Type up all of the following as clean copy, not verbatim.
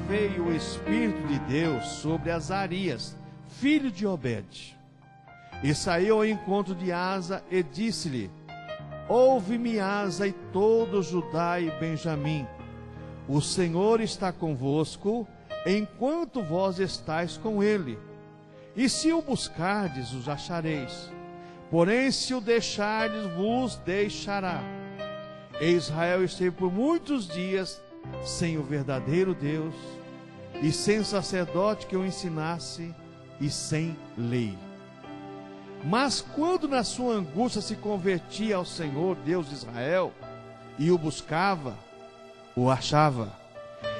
veio o Espírito de Deus sobre Azarias, filho de Obed. E saiu ao encontro de Asa e disse-lhe: ouve-me, Asa, e todo Judá e Benjamim. O Senhor está convosco, enquanto vós estáis com ele. E se o buscardes, os achareis. Porém, se o deixardes, vos deixará. E Israel esteve por muitos dias sem o verdadeiro Deus, e sem sacerdote que o ensinasse, e sem lei. Mas quando na sua angústia se convertia ao Senhor, Deus de Israel, e o buscava, o achava.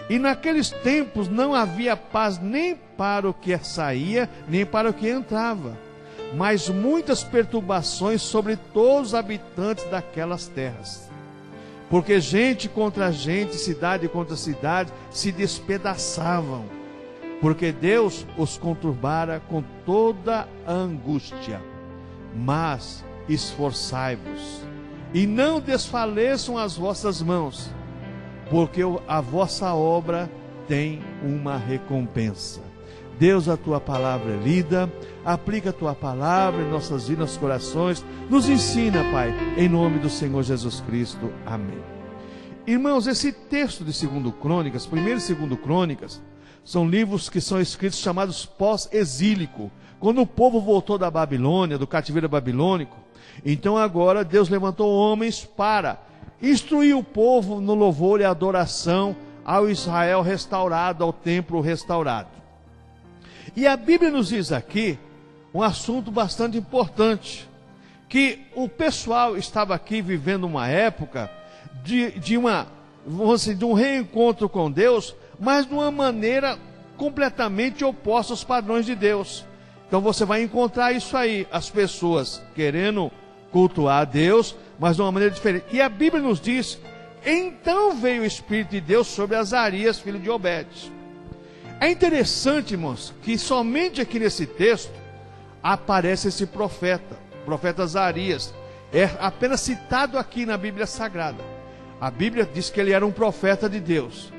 E naqueles tempos não havia paz nem para o que saía, nem para o que entrava, mas muitas perturbações sobre todos os habitantes daquelas terras. Porque gente contra gente, cidade contra cidade, se despedaçavam, porque Deus os conturbara com toda a angústia. Mas esforçai-vos, e não desfaleçam as vossas mãos, porque a vossa obra tem uma recompensa. Deus, a tua palavra é lida, aplica a tua palavra em nossas vidas, nossos corações, nos ensina, Pai, em nome do Senhor Jesus Cristo. Amém. Irmãos, esse texto de 2 Crônicas, 1 e 2 Crônicas, são livros que são escritos chamados pós-exílico, quando o povo voltou da Babilônia, do cativeiro babilônico. Então agora Deus levantou homens para instruir o povo no louvor e adoração ao Israel restaurado, ao templo restaurado. E a Bíblia nos diz aqui um assunto bastante importante, que o pessoal estava aqui vivendo uma época de um reencontro com Deus, mas de uma maneira completamente oposta aos padrões de Deus. Então você vai encontrar isso aí, as pessoas querendo cultuar a Deus, mas de uma maneira diferente. E a Bíblia nos diz: então veio o Espírito de Deus sobre Azarias, filho de Obed. É interessante, irmãos, que somente aqui nesse texto aparece esse profeta, o profeta Azarias. É apenas citado aqui na Bíblia Sagrada. A Bíblia diz que ele era um profeta de Deus.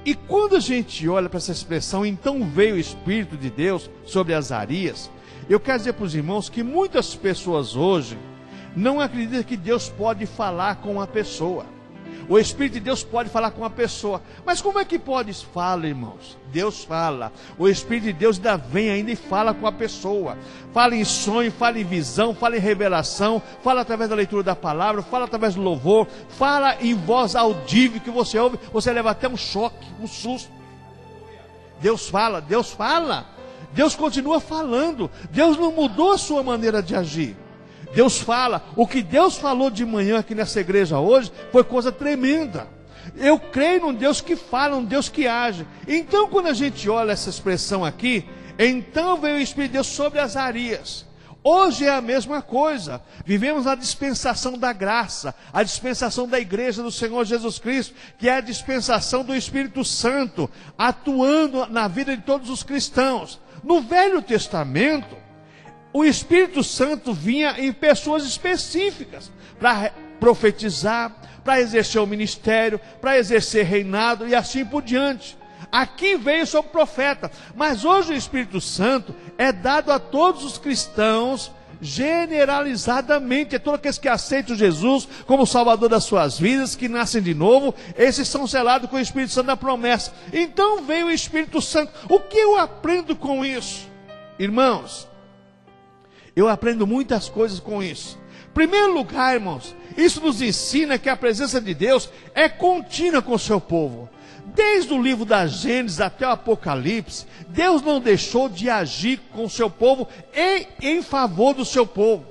E quando a gente olha para essa expressão, então veio o Espírito de Deus sobre Azarias, eu quero dizer para os irmãos que muitas pessoas hoje não acreditam que Deus pode falar com uma pessoa. O Espírito de Deus pode falar com uma pessoa. Mas como é que pode? Fala, irmãos. Deus fala. O Espírito de Deus ainda vem ainda e fala com a pessoa. Fala em sonho, fala em visão, fala em revelação, fala através da leitura da palavra, fala através do louvor, fala em voz audível que você ouve, você leva até um choque, um susto. Deus fala, Deus fala. Deus continua falando. Deus não mudou a sua maneira de agir. Deus fala. O que Deus falou de manhã aqui nessa igreja hoje foi coisa tremenda. Eu creio num Deus que fala, num Deus que age. Então quando a gente olha essa expressão aqui, então veio o Espírito de Deus sobre Azarias. Hoje é a mesma coisa. Vivemos a dispensação da graça, a dispensação da igreja do Senhor Jesus Cristo, que é a dispensação do Espírito Santo, atuando na vida de todos os cristãos. No Velho Testamento, o Espírito Santo vinha em pessoas específicas para profetizar, para exercer o ministério, para exercer reinado e assim por diante. Aqui veio sobre o profeta, mas hoje o Espírito Santo é dado a todos os cristãos generalizadamente, a todos aqueles que aceitam Jesus como Salvador das suas vidas, que nascem de novo, esses são selados com o Espírito Santo da promessa. Então veio o Espírito Santo. O que eu aprendo com isso? Irmãos, eu aprendo muitas coisas com isso. Em primeiro lugar, irmãos, isso nos ensina que a presença de Deus é contínua com o seu povo. Desde o livro da Gênesis até o Apocalipse, Deus não deixou de agir com o seu povo em favor do seu povo.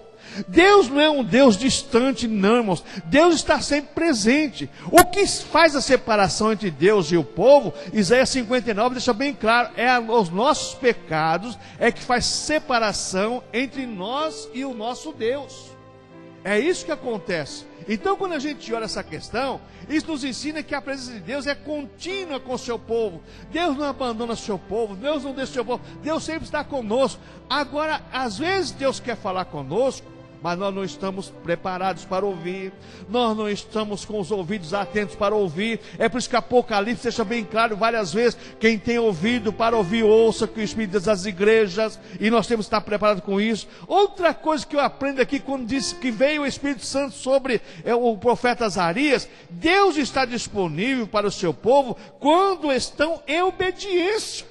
Deus não é um Deus distante, não, irmãos. Deus está sempre presente. O que faz a separação entre Deus e o povo, Isaías 59 deixa bem claro, os nossos pecados é que faz separação entre nós e o nosso Deus. É isso que acontece. Então quando a gente olha essa questão, isso nos ensina que a presença de Deus é contínua com o seu povo. Deus não abandona o seu povo, Deus não deixa o seu povo, Deus sempre está conosco. Agora, às vezes Deus quer falar conosco mas nós não estamos preparados para ouvir, nós não estamos com os ouvidos atentos para ouvir. É por isso que Apocalipse deixa bem claro várias vezes: quem tem ouvido para ouvir, ouça que o Espírito diz às igrejas, e nós temos que estar preparados com isso. Outra coisa que eu aprendo aqui, quando diz que veio o Espírito Santo sobre o profeta Azarias, Deus está disponível para o seu povo quando estão em obediência.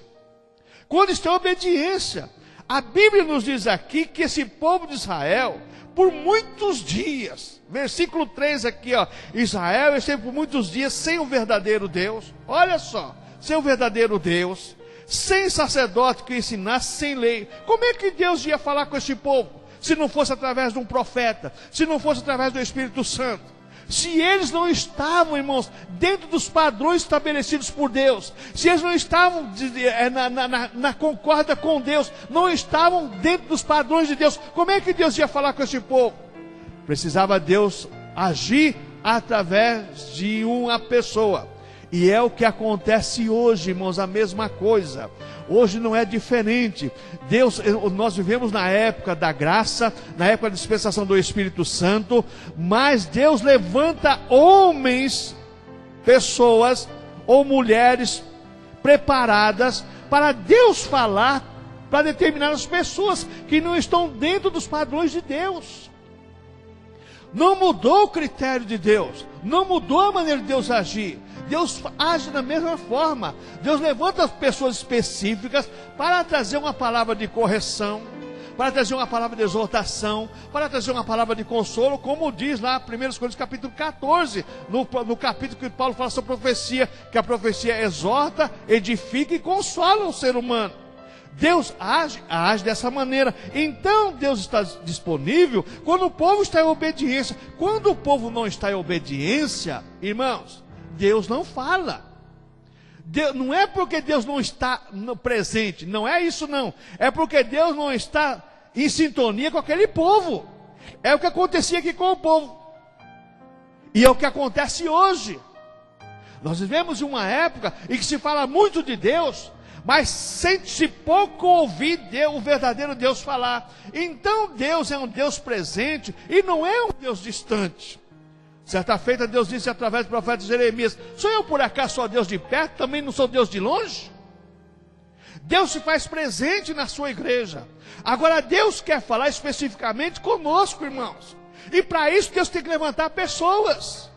Quando estão em obediência. A Bíblia nos diz aqui que esse povo de Israel, por muitos dias, versículo 3 aqui, ó, Israel esteve por muitos dias sem o verdadeiro Deus. Olha só, sem o verdadeiro Deus, sem sacerdote que ensinasse, sem lei. Como é que Deus ia falar com esse povo, se não fosse através de um profeta, se não fosse através do Espírito Santo? Se eles não estavam, irmãos, dentro dos padrões estabelecidos por Deus, se eles não estavam na concórdia com Deus, não estavam dentro dos padrões de Deus, como é que Deus ia falar com esse povo? Precisava Deus agir através de uma pessoa. E é o que acontece hoje, irmãos, a mesma coisa. Hoje não é diferente. Nós vivemos na época da graça, na época da dispensação do Espírito Santo, mas Deus levanta homens, pessoas ou mulheres preparadas para Deus falar para determinadas pessoas que não estão dentro dos padrões de Deus. Não mudou o critério de Deus, não mudou a maneira de Deus agir. Deus age da mesma forma. Deus levanta pessoas específicas para trazer uma palavra de correção, para trazer uma palavra de exortação, para trazer uma palavra de consolo, como diz lá 1 Coríntios capítulo 14, no capítulo que Paulo fala sobre profecia, que a profecia exorta, edifica e consola o ser humano. Deus age dessa maneira. Então Deus está disponível quando o povo está em obediência. Quando o povo não está em obediência, irmãos, Deus não fala. Não é porque Deus não está presente, não é isso não. É porque Deus não está em sintonia com aquele povo. É o que acontecia aqui com o povo. E é o que acontece hoje. Nós vivemos em uma época em que se fala muito de Deus, mas sente-se pouco ouvir o verdadeiro Deus falar. Então Deus é um Deus presente e não é um Deus distante. Certa feita Deus disse através do profeta Jeremias: sou eu por acaso só Deus de perto, também não sou Deus de longe? Deus se faz presente na sua igreja. Agora Deus quer falar especificamente conosco, irmãos. E para isso Deus tem que levantar pessoas.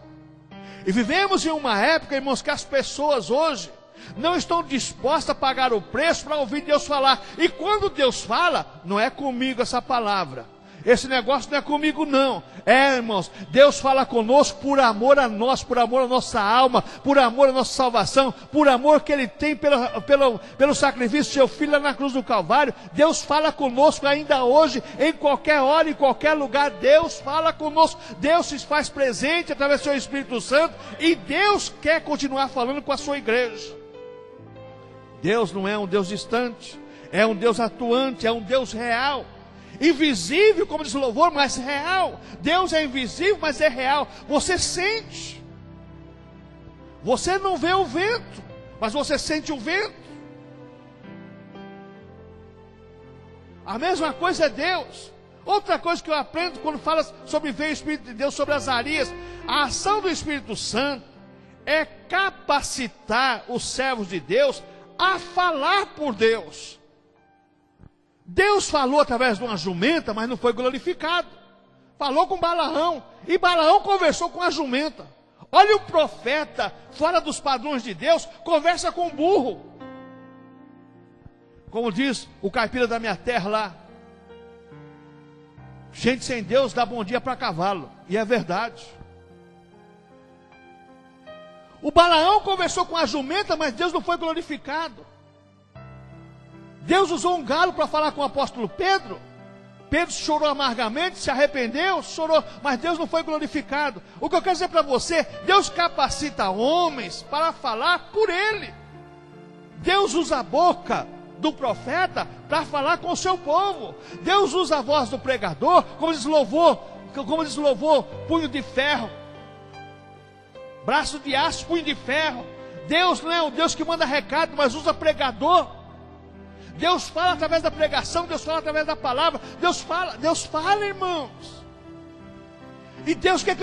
E vivemos em uma época, irmãos, que as pessoas hoje não estão dispostas a pagar o preço para ouvir Deus falar. E quando Deus fala, não é comigo essa palavra. Esse negócio não é comigo não. É, irmãos, Deus fala conosco por amor a nós, por amor à nossa alma, por amor à nossa salvação, por amor que Ele tem pelo sacrifício do seu Filho lá na cruz do Calvário. Deus fala conosco ainda hoje, em qualquer hora, em qualquer lugar. Deus fala conosco. Deus se faz presente através do seu Espírito Santo, e Deus quer continuar falando com a sua igreja. Deus não é um Deus distante, é um Deus atuante, é um Deus real. Invisível, como diz o louvor, mas real. Deus é invisível, mas é real. Você sente. Você não vê o vento, mas você sente o vento. A mesma coisa é Deus. Outra coisa que eu aprendo quando fala sobre veio o Espírito de Deus sobre Azarias, a ação do Espírito Santo é capacitar os servos de Deus a falar por Deus. Deus falou através de uma jumenta, mas não foi glorificado. Falou com Balaão, e Balaão conversou com a jumenta. Olha o profeta, fora dos padrões de Deus, conversa com o burro. Como diz o caipira da minha terra lá: gente sem Deus dá bom dia para cavalo. E é verdade. O Balaão conversou com a jumenta, mas Deus não foi glorificado. Deus usou um galo para falar com o apóstolo Pedro. Pedro chorou amargamente, se arrependeu, chorou, mas Deus não foi glorificado. O que eu quero dizer para você: Deus capacita homens para falar por Ele. Deus usa a boca do profeta para falar com o seu povo. Deus usa a voz do pregador, como diz o louvor, punho de ferro, braço de aço, punho de ferro. Deus não é um Deus que manda recado, mas usa pregador. Deus fala através da pregação, Deus fala através da palavra. Deus fala, irmãos. E Deus quer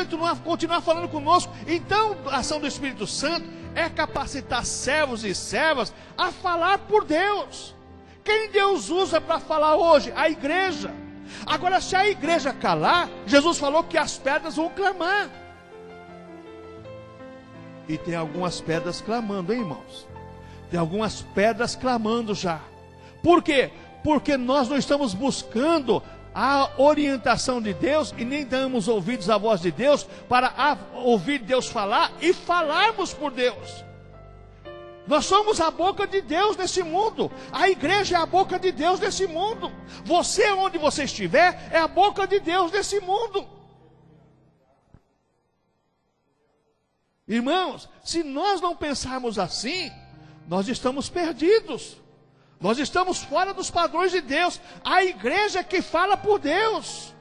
continuar falando conosco. Então, a ação do Espírito Santo é capacitar servos e servas a falar por Deus. Quem Deus usa para falar hoje? A igreja. Agora, se a igreja calar, Jesus falou que as pedras vão clamar. E tem algumas pedras clamando, hein, irmãos? Tem algumas pedras clamando já. Por quê? Porque nós não estamos buscando a orientação de Deus e nem damos ouvidos à voz de Deus para ouvir Deus falar e falarmos por Deus. Nós somos a boca de Deus nesse mundo. A igreja é a boca de Deus nesse mundo. Você, onde você estiver, é a boca de Deus nesse mundo. Irmãos, se nós não pensarmos assim, nós estamos perdidos. Nós estamos fora dos padrões de Deus. A igreja é que fala por Deus.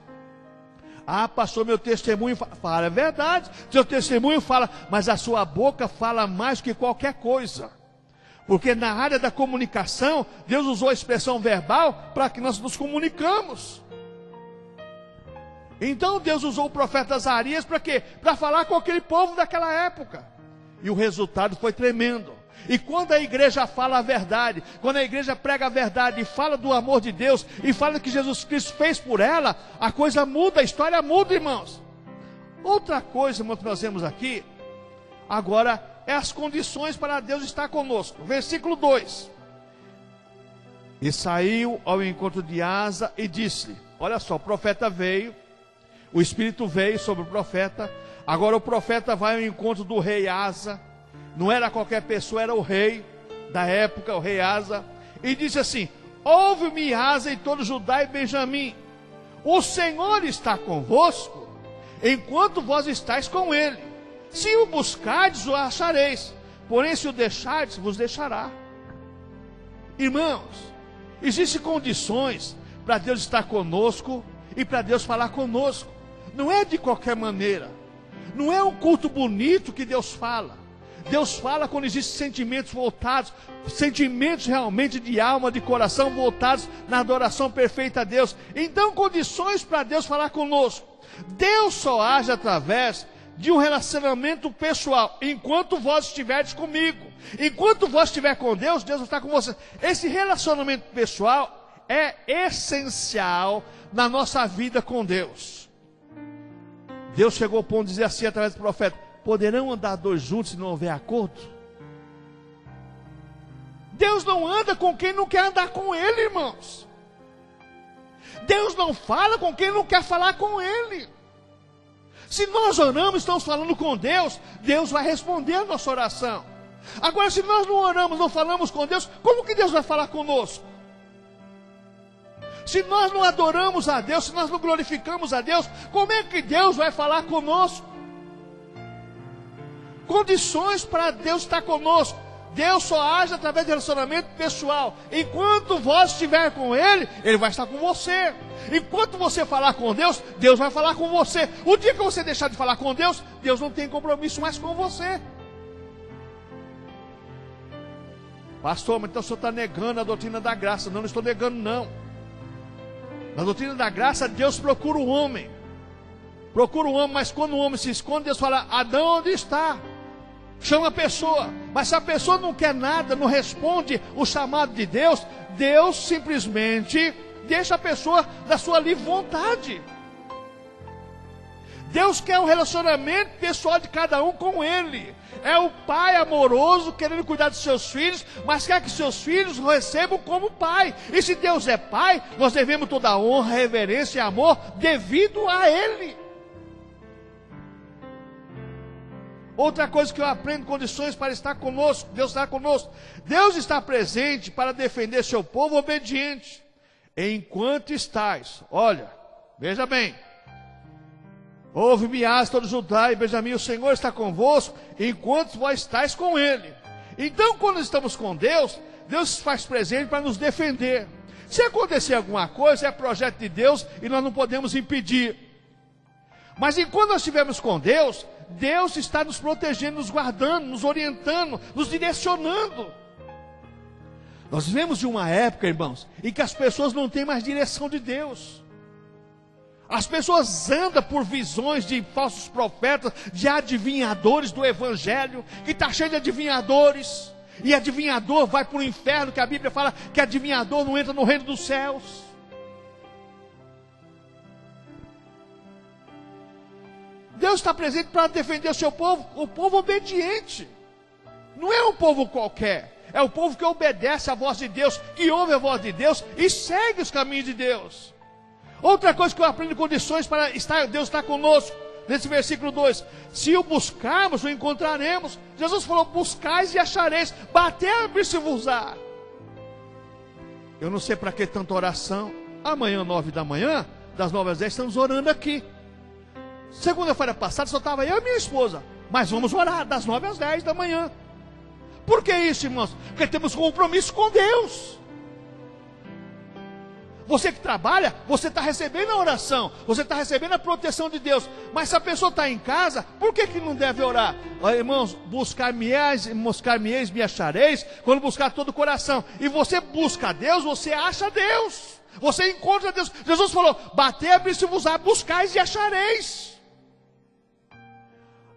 Ah, pastor, meu testemunho fala, é verdade. Seu testemunho fala, mas a sua boca fala mais que qualquer coisa. Porque na área da comunicação, Deus usou a expressão verbal para que nós nos comunicamos. Então Deus usou o profeta Azarias para quê? Para falar com aquele povo daquela época. E o resultado foi tremendo. E quando a igreja fala a verdade, quando a igreja prega a verdade e fala do amor de Deus, e fala que Jesus Cristo fez por ela, a coisa muda, a história muda, irmãos. Outra coisa, irmãos, que nós vemos aqui, agora, é as condições para Deus estar conosco. Versículo 2. E saiu ao encontro de Asa e disse-lhe, olha só, o profeta veio, o Espírito veio sobre o profeta, agora o profeta vai ao encontro do rei Asa. Não era qualquer pessoa, era o rei da época, o rei Asa. E disse assim, ouve-me Asa e todo Judá e Benjamim. O Senhor está convosco, enquanto vós estáis com ele. Se o buscardes, o achareis. Porém, se o deixardes, vos deixará. Irmãos, existem condições para Deus estar conosco e para Deus falar conosco. Não é de qualquer maneira. Não é um culto bonito que Deus fala. Deus fala quando existem sentimentos voltados, sentimentos realmente de alma, de coração voltados na adoração perfeita a Deus. Então, condições para Deus falar conosco. Deus só age através de um relacionamento pessoal. Enquanto vós estiverdes comigo, enquanto vós estiver com Deus, Deus está com você. Esse relacionamento pessoal é essencial na nossa vida com Deus. Deus chegou ao ponto de dizer assim através do profeta, poderão andar dois juntos se não houver acordo? Deus não anda com quem não quer andar com Ele, irmãos. Deus não fala com quem não quer falar com Ele. Se nós oramos, estamos falando com Deus, Deus vai responder a nossa oração. Agora, se nós não oramos, não falamos com Deus, como que Deus vai falar conosco? Se nós não adoramos a Deus, se nós não glorificamos a Deus, como é que Deus vai falar conosco? Condições para Deus estar conosco. Deus só age através de relacionamento pessoal. Enquanto vós estiver com Ele, Ele vai estar com você. Enquanto você falar com Deus, Deus vai falar com você. O dia que você deixar de falar com Deus, Deus não tem compromisso mais com você. Pastor, mas então o senhor está negando a doutrina da graça. Não, não estou negando, não. Na doutrina da graça, Deus procura o homem. Procura o homem, mas quando o homem se esconde, Deus fala, Adão, onde está? Chama a pessoa, mas se a pessoa não quer nada, não responde o chamado de Deus, Deus simplesmente deixa a pessoa da sua livre vontade. Deus quer um relacionamento pessoal de cada um com Ele. É o pai amoroso querendo cuidar dos seus filhos, mas quer que seus filhos o recebam como pai. E se Deus é pai, nós devemos toda a honra, reverência e amor devido a Ele. Outra coisa que eu aprendo, condições para estar conosco, Deus está conosco. Deus está presente para defender seu povo obediente. Enquanto estais, olha, veja bem. Ouve-me, Asa, todo Judá e Benjamim, o Senhor está convosco, enquanto vós estáis com Ele. Então, quando estamos com Deus, Deus se faz presente para nos defender. Se acontecer alguma coisa, é projeto de Deus e nós não podemos impedir. Mas enquanto nós estivermos com Deus, Deus está nos protegendo, nos guardando, nos orientando, nos direcionando. Nós vivemos de uma época, irmãos, em que as pessoas não têm mais direção de Deus. As pessoas andam por visões de falsos profetas, de adivinhadores do evangelho, que está cheio de adivinhadores, e adivinhador vai para o inferno, que a Bíblia fala que adivinhador não entra no reino dos céus. Deus está presente para defender o seu povo, o povo obediente. Não é um povo qualquer, é o povo que obedece à voz de Deus, que ouve a voz de Deus e segue os caminhos de Deus. Outra coisa que eu aprendo, condições para Deus estar conosco, nesse versículo 2, se o buscarmos, o encontraremos. Jesus falou, buscais e achareis, bater, abrir-se-vos-á. Eu não sei para que tanta oração. Amanhã, 9 da manhã, das 9 às 10, estamos orando aqui. Segunda-feira passada só estava eu e minha esposa, mas vamos orar das 9 às 10 da manhã. Por que isso, irmãos? Porque temos compromisso com Deus. Você que trabalha, você está recebendo a oração, você está recebendo a proteção de Deus. Mas se a pessoa está em casa, por que não deve orar? Olha, irmãos, buscar-me-eis, me achareis, quando buscar todo o coração. E você busca a Deus, você acha Deus. Você encontra Deus. Jesus falou, bater, abrir-se-vos-á, buscais e achareis.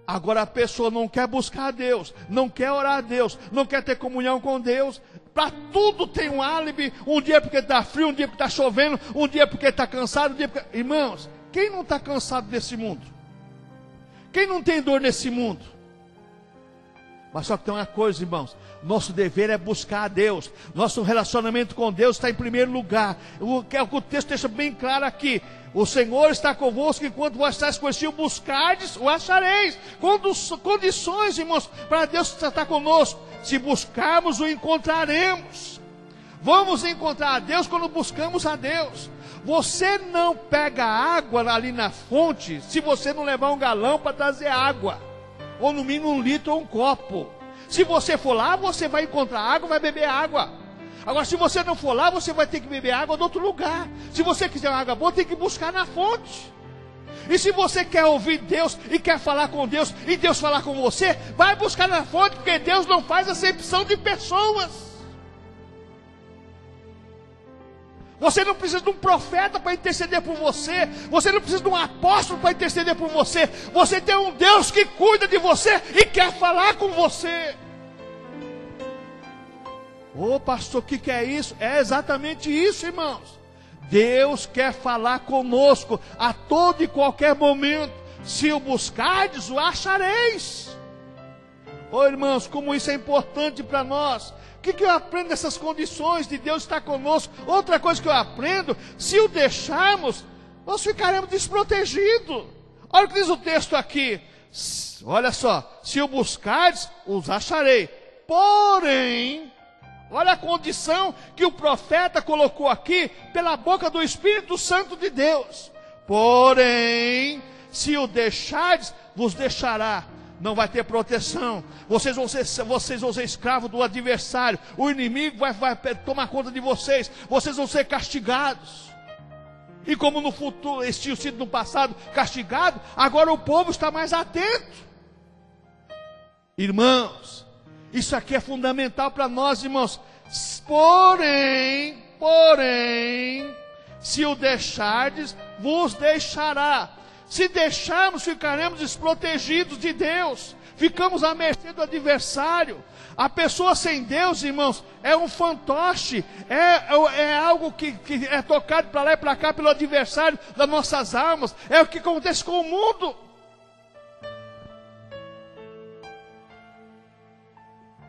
Agora a pessoa não quer buscar a Deus, não quer orar a Deus, não quer ter comunhão com Deus. Para tudo tem um álibi, um dia porque está frio, um dia porque está chovendo, um dia porque está cansado, um dia porque... Irmãos, quem não está cansado desse mundo? Quem não tem dor nesse mundo? Mas só que tem uma coisa, irmãos, nosso dever é buscar a Deus, nosso relacionamento com Deus está em primeiro lugar. O texto deixa bem claro aqui, o Senhor está convosco enquanto vós estáis com ele, buscardes, o achareis. Condições, irmãos, para Deus estar conosco, se buscarmos, o encontraremos. Vamos encontrar a Deus quando buscamos a Deus. Você não pega água ali na fonte, se você não levar um galão para trazer água, ou no mínimo 1 litro ou um copo. Se você for lá, você vai encontrar água, vai beber água. Agora, se você não for lá, você vai ter que beber água de outro lugar. Se você quiser uma água boa, tem que buscar na fonte. E se você quer ouvir Deus e quer falar com Deus, e Deus falar com você, vai buscar na fonte, porque Deus não faz acepção de pessoas. Você não precisa de um profeta para interceder por você. Você não precisa de um apóstolo para interceder por você. Você tem um Deus que cuida de você e quer falar com você. Ô pastor, o que é isso? É exatamente isso, irmãos. Deus quer falar conosco a todo e qualquer momento. Se o buscardes, o achareis. Ô irmãos, como isso é importante para nós. O que eu aprendo dessas condições de Deus estar conosco? Outra coisa que eu aprendo, se o deixarmos, nós ficaremos desprotegidos. Olha o que diz o texto aqui. Olha só, se o buscardes, os acharei. Porém, olha a condição que o profeta colocou aqui pela boca do Espírito Santo de Deus. Porém, se o deixardes, vos deixará. Não vai ter proteção. Vocês vão ser escravos do adversário. O inimigo vai tomar conta de vocês. Vocês vão ser castigados. E como no futuro, eles tinham sido no passado castigados, agora o povo está mais atento. Irmãos, isso aqui é fundamental para nós, irmãos. Porém, se o deixardes, vos deixará. Se deixarmos, ficaremos desprotegidos de Deus. Ficamos à mercê do adversário. A pessoa sem Deus, irmãos, é um fantoche. É algo que é tocado para lá e para cá pelo adversário das nossas almas. É o que acontece com o mundo.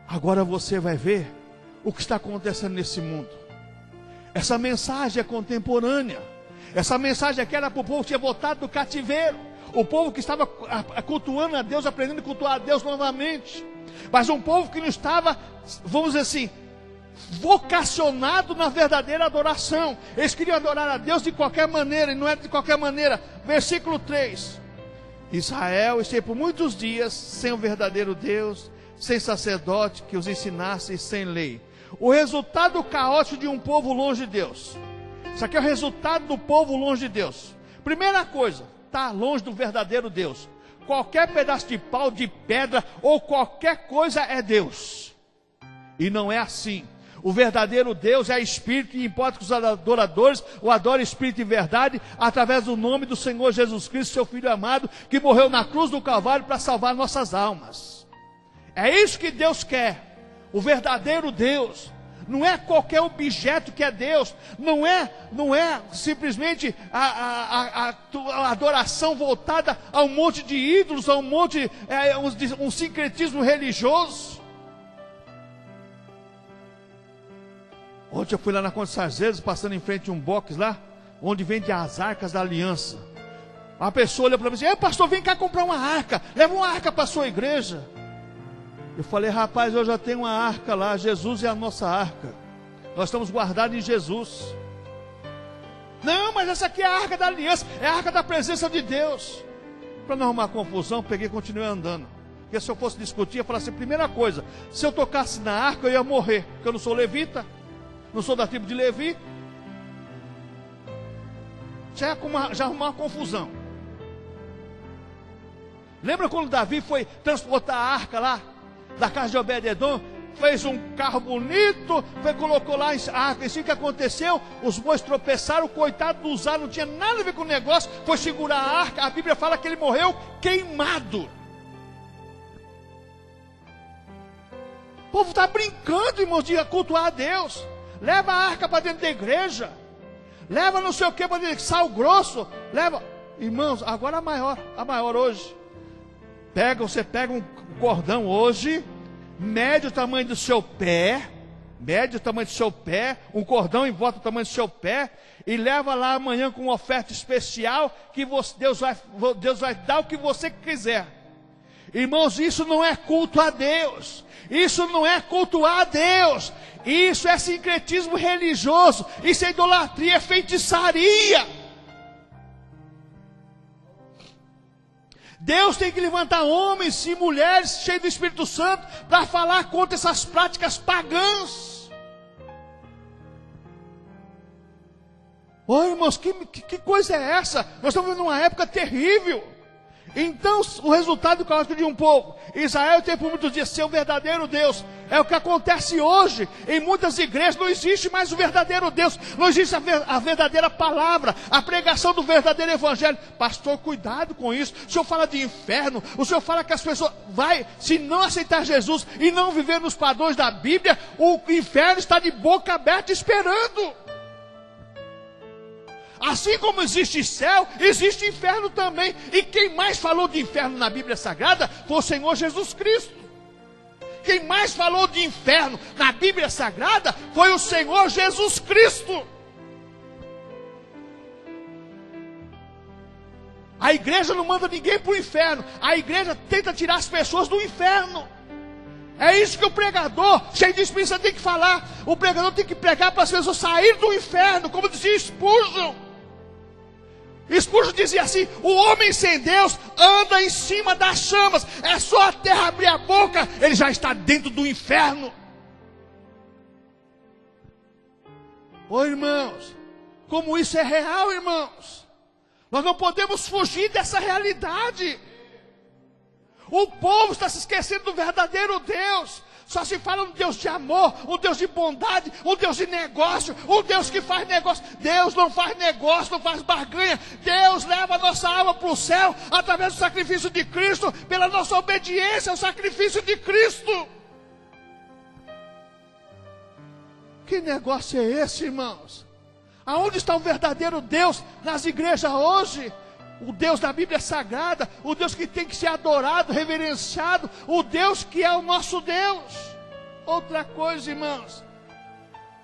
Agora você vai ver o que está acontecendo nesse mundo. Essa mensagem é contemporânea. Essa mensagem aqui era para o povo que tinha voltado do cativeiro. O povo que estava cultuando a Deus, aprendendo a cultuar a Deus novamente. Mas um povo que não estava, vamos dizer assim, vocacionado na verdadeira adoração. Eles queriam adorar a Deus de qualquer maneira, e não era de qualquer maneira. Versículo 3. Israel esteve por muitos dias sem o verdadeiro Deus, sem sacerdote que os ensinasse e sem lei. O resultado caótico de um povo longe de Deus. Isso aqui é o resultado do povo longe de Deus. Primeira coisa, está longe do verdadeiro Deus. Qualquer pedaço de pau, de pedra ou qualquer coisa é Deus. E não é assim. O verdadeiro Deus é Espírito, e importa que os adoradores o adorem Espírito e verdade, através do nome do Senhor Jesus Cristo, seu Filho amado, que morreu na cruz do Calvário para salvar nossas almas. É isso que Deus quer, o verdadeiro Deus. Não é qualquer objeto que é Deus, não é simplesmente a adoração voltada a um monte de ídolos, a um sincretismo religioso. Ontem eu fui lá na Conde Sarzeres, passando em frente a um box lá, onde vende as arcas da aliança. A pessoa olhou para mim e disse: pastor, vem cá comprar uma arca, leva uma arca para a sua igreja. Eu falei: rapaz, eu já tenho uma arca lá, Jesus é a nossa arca, nós estamos guardados em Jesus. Não, mas essa aqui é a arca da aliança, é a arca da presença de Deus. Para não arrumar confusão, peguei e continuei andando. Porque se eu fosse discutir, eu falasse: primeira coisa, se eu tocasse na arca eu ia morrer, porque eu não sou levita, não sou da tribo de Levi. Já arrumou uma confusão. Lembra quando Davi foi transportar a arca lá da casa de Obed-edom, fez um carro bonito, colocou lá a arca, assim que aconteceu, os bois tropeçaram, o coitado do Uzá não tinha nada a ver com o negócio, foi segurar a arca, a Bíblia fala que ele morreu queimado. O povo está brincando, irmãos, de cultuar a Deus. Leva a arca para dentro da igreja, leva não sei o que para dentro, sal grosso, leva, irmãos, agora a maior hoje, você pega um cordão hoje, mede o tamanho do seu pé, um cordão em volta do tamanho do seu pé, e leva lá amanhã com uma oferta especial, que Deus vai dar o que você quiser. Irmãos, isso não é culto a Deus, isso não é cultuar a Deus, isso é sincretismo religioso, isso é idolatria, é feitiçaria. Deus tem que levantar homens e mulheres cheios do Espírito Santo para falar contra essas práticas pagãs. Oi, irmãos, que coisa é essa? Nós estamos vivendo uma época terrível. Então, o resultado do caótico de um povo, Israel tem por muitos dias ser o verdadeiro Deus. É o que acontece hoje em muitas igrejas. Não existe mais o verdadeiro Deus, não existe a verdadeira palavra, a pregação do verdadeiro evangelho. Pastor, cuidado com isso. O senhor fala de inferno, o senhor fala que as pessoas se não aceitar Jesus e não viver nos padrões da Bíblia, o inferno está de boca aberta esperando. Assim como existe céu, existe inferno também. E quem mais falou de inferno na Bíblia Sagrada foi o Senhor Jesus Cristo. Quem mais falou de inferno na Bíblia Sagrada foi o Senhor Jesus Cristo. A igreja não manda ninguém para o inferno, a igreja tenta tirar as pessoas do inferno. É isso que o pregador, cheio de Espírito Santo, tem que falar. O pregador tem que pregar para as pessoas saírem do inferno, como dizia Spurgeon. Spurgeon dizia assim: o homem sem Deus anda em cima das chamas, é só a terra abrir a boca, ele já está dentro do inferno. Ô irmãos, como isso é real, irmãos. Nós não podemos fugir dessa realidade. O povo está se esquecendo do verdadeiro Deus. Só se fala um Deus de amor, um Deus de bondade, um Deus de negócio, um Deus que faz negócio. Deus não faz negócio, não faz barganha. Deus leva a nossa alma para o céu através do sacrifício de Cristo, pela nossa obediência ao sacrifício de Cristo. Que negócio é esse, irmãos? Aonde está o verdadeiro Deus nas igrejas hoje? O Deus da Bíblia Sagrada, o Deus que tem que ser adorado, reverenciado, o Deus que é o nosso Deus. Outra coisa, irmãos,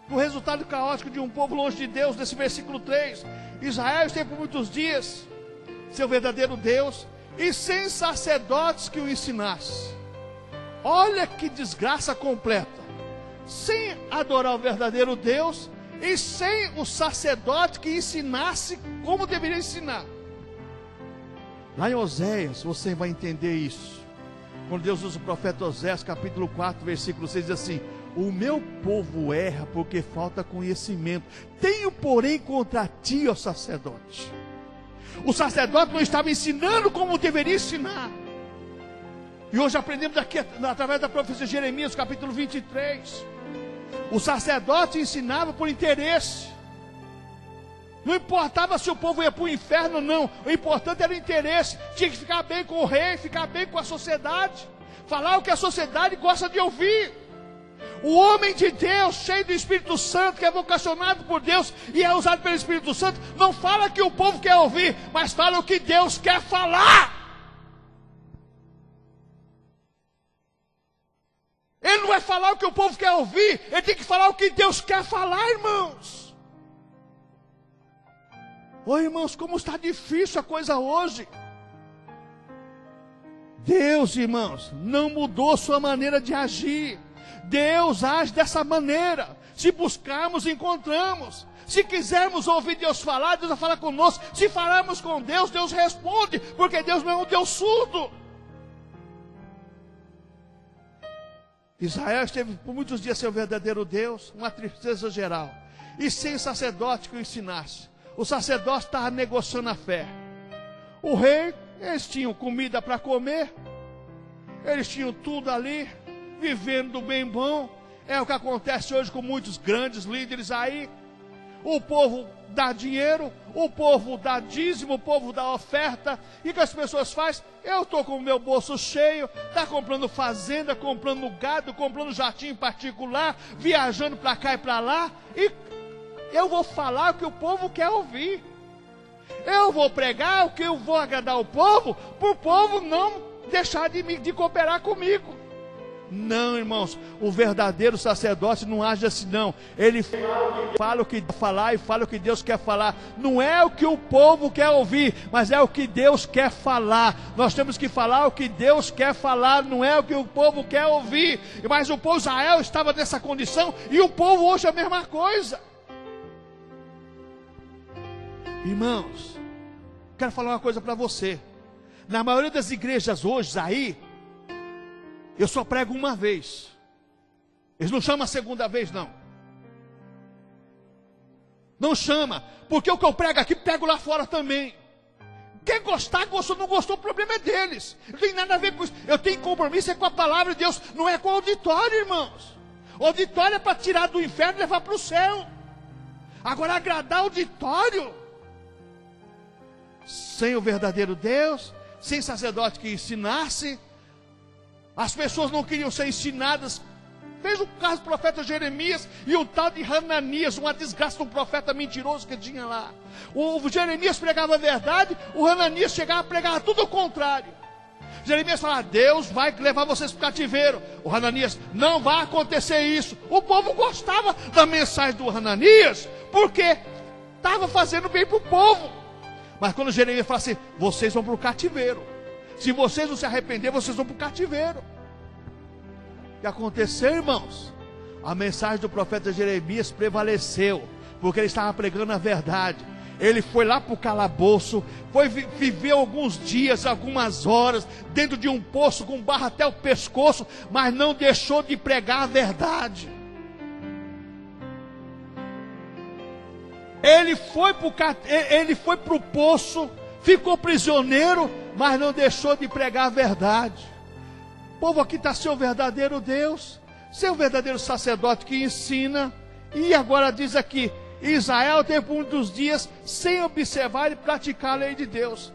o resultado caótico de um povo longe de Deus, nesse versículo 3, Israel esteve por muitos dias seu verdadeiro Deus, e sem sacerdotes que o ensinasse. Olha que desgraça completa, sem adorar o verdadeiro Deus, e sem o sacerdote que ensinasse como deveria ensinar. Lá em Oséias, você vai entender isso. Quando Deus usa o profeta Oséias, capítulo 4, versículo 6, diz assim: o meu povo erra porque falta conhecimento. Tenho, porém, contra ti, ó sacerdote. O sacerdote não estava ensinando como deveria ensinar. E hoje aprendemos aqui, através da profecia de Jeremias, capítulo 23. O sacerdote ensinava por interesse. Não importava se o povo ia para o inferno ou não. O importante era o interesse. Tinha que ficar bem com o rei, ficar bem com a sociedade. Falar o que a sociedade gosta de ouvir. O homem de Deus, cheio do Espírito Santo, que é vocacionado por Deus e é usado pelo Espírito Santo, não fala o que o povo quer ouvir, mas fala o que Deus quer falar. Ele não vai falar o que o povo quer ouvir, ele tem que falar o que Deus quer falar, irmãos. Ô irmãos, como está difícil a coisa hoje. Deus, irmãos, não mudou sua maneira de agir. Deus age dessa maneira. Se buscarmos, encontramos. Se quisermos ouvir Deus falar, Deus vai falar conosco. Se falarmos com Deus, Deus responde, porque Deus não é um Deus surdo. Israel esteve por muitos dias sem o verdadeiro Deus, uma tristeza geral, e sem sacerdote que o ensinasse. O sacerdote estava negociando a fé. O rei, eles tinham comida para comer, eles tinham tudo ali, vivendo bem bom. É o que acontece hoje com muitos grandes líderes aí. O povo dá dinheiro, o povo dá dízimo, o povo dá oferta. E o que as pessoas fazem? Eu estou com o meu bolso cheio, está comprando fazenda, comprando gado, comprando jatinho particular, viajando para cá e para lá. E eu vou falar o que o povo quer ouvir. Eu vou pregar o que eu vou agradar o povo, para o povo não deixar de cooperar comigo. Não, irmãos, o verdadeiro sacerdote não age assim não. Ele fala o que falar e fala o que Deus quer falar. Não é o que o povo quer ouvir, mas é o que Deus quer falar. Nós temos que falar o que Deus quer falar, não é o que o povo quer ouvir. Mas o povo de Israel estava nessa condição e o povo hoje é a mesma coisa. Irmãos, quero falar uma coisa para você. Na maioria das igrejas hoje aí, eu só prego uma vez. Eles não chamam a segunda vez, não. Não chama, porque o que eu prego aqui, pego lá fora também. Quem gostar, gostou, não gostou, o problema é deles. Não tem nada a ver com isso. Eu tenho compromisso com a palavra de Deus, não é com o auditório, irmãos. O auditório é para tirar do inferno e levar para o céu. Agora, agradar o auditório, sem o verdadeiro Deus, sem sacerdote que ensinasse. As pessoas não queriam ser ensinadas. Veja o caso do profeta Jeremias e o tal de Hananias, uma desgraça de um profeta mentiroso que tinha lá. O Jeremias pregava a verdade, o Hananias chegava a pregar tudo o contrário. Jeremias falava, Deus vai levar vocês para o cativeiro. O Hananias, não vai acontecer isso. O povo gostava da mensagem do Hananias, porque estava fazendo bem para o povo. Mas quando Jeremias fala assim, vocês vão para o cativeiro. Se vocês não se arrepender, vocês vão para o cativeiro. O que aconteceu, irmãos? A mensagem do profeta Jeremias prevaleceu, porque ele estava pregando a verdade. Ele foi lá para o calabouço, viveu alguns dias, algumas horas, dentro de um poço com barro até o pescoço, mas não deixou de pregar a verdade. Ele foi para o poço, ficou prisioneiro, mas não deixou de pregar a verdade. O povo aqui está sem o verdadeiro Deus, sem o verdadeiro sacerdote que ensina. E agora diz aqui, Israel teve muitos dias sem observar e praticar a lei de Deus.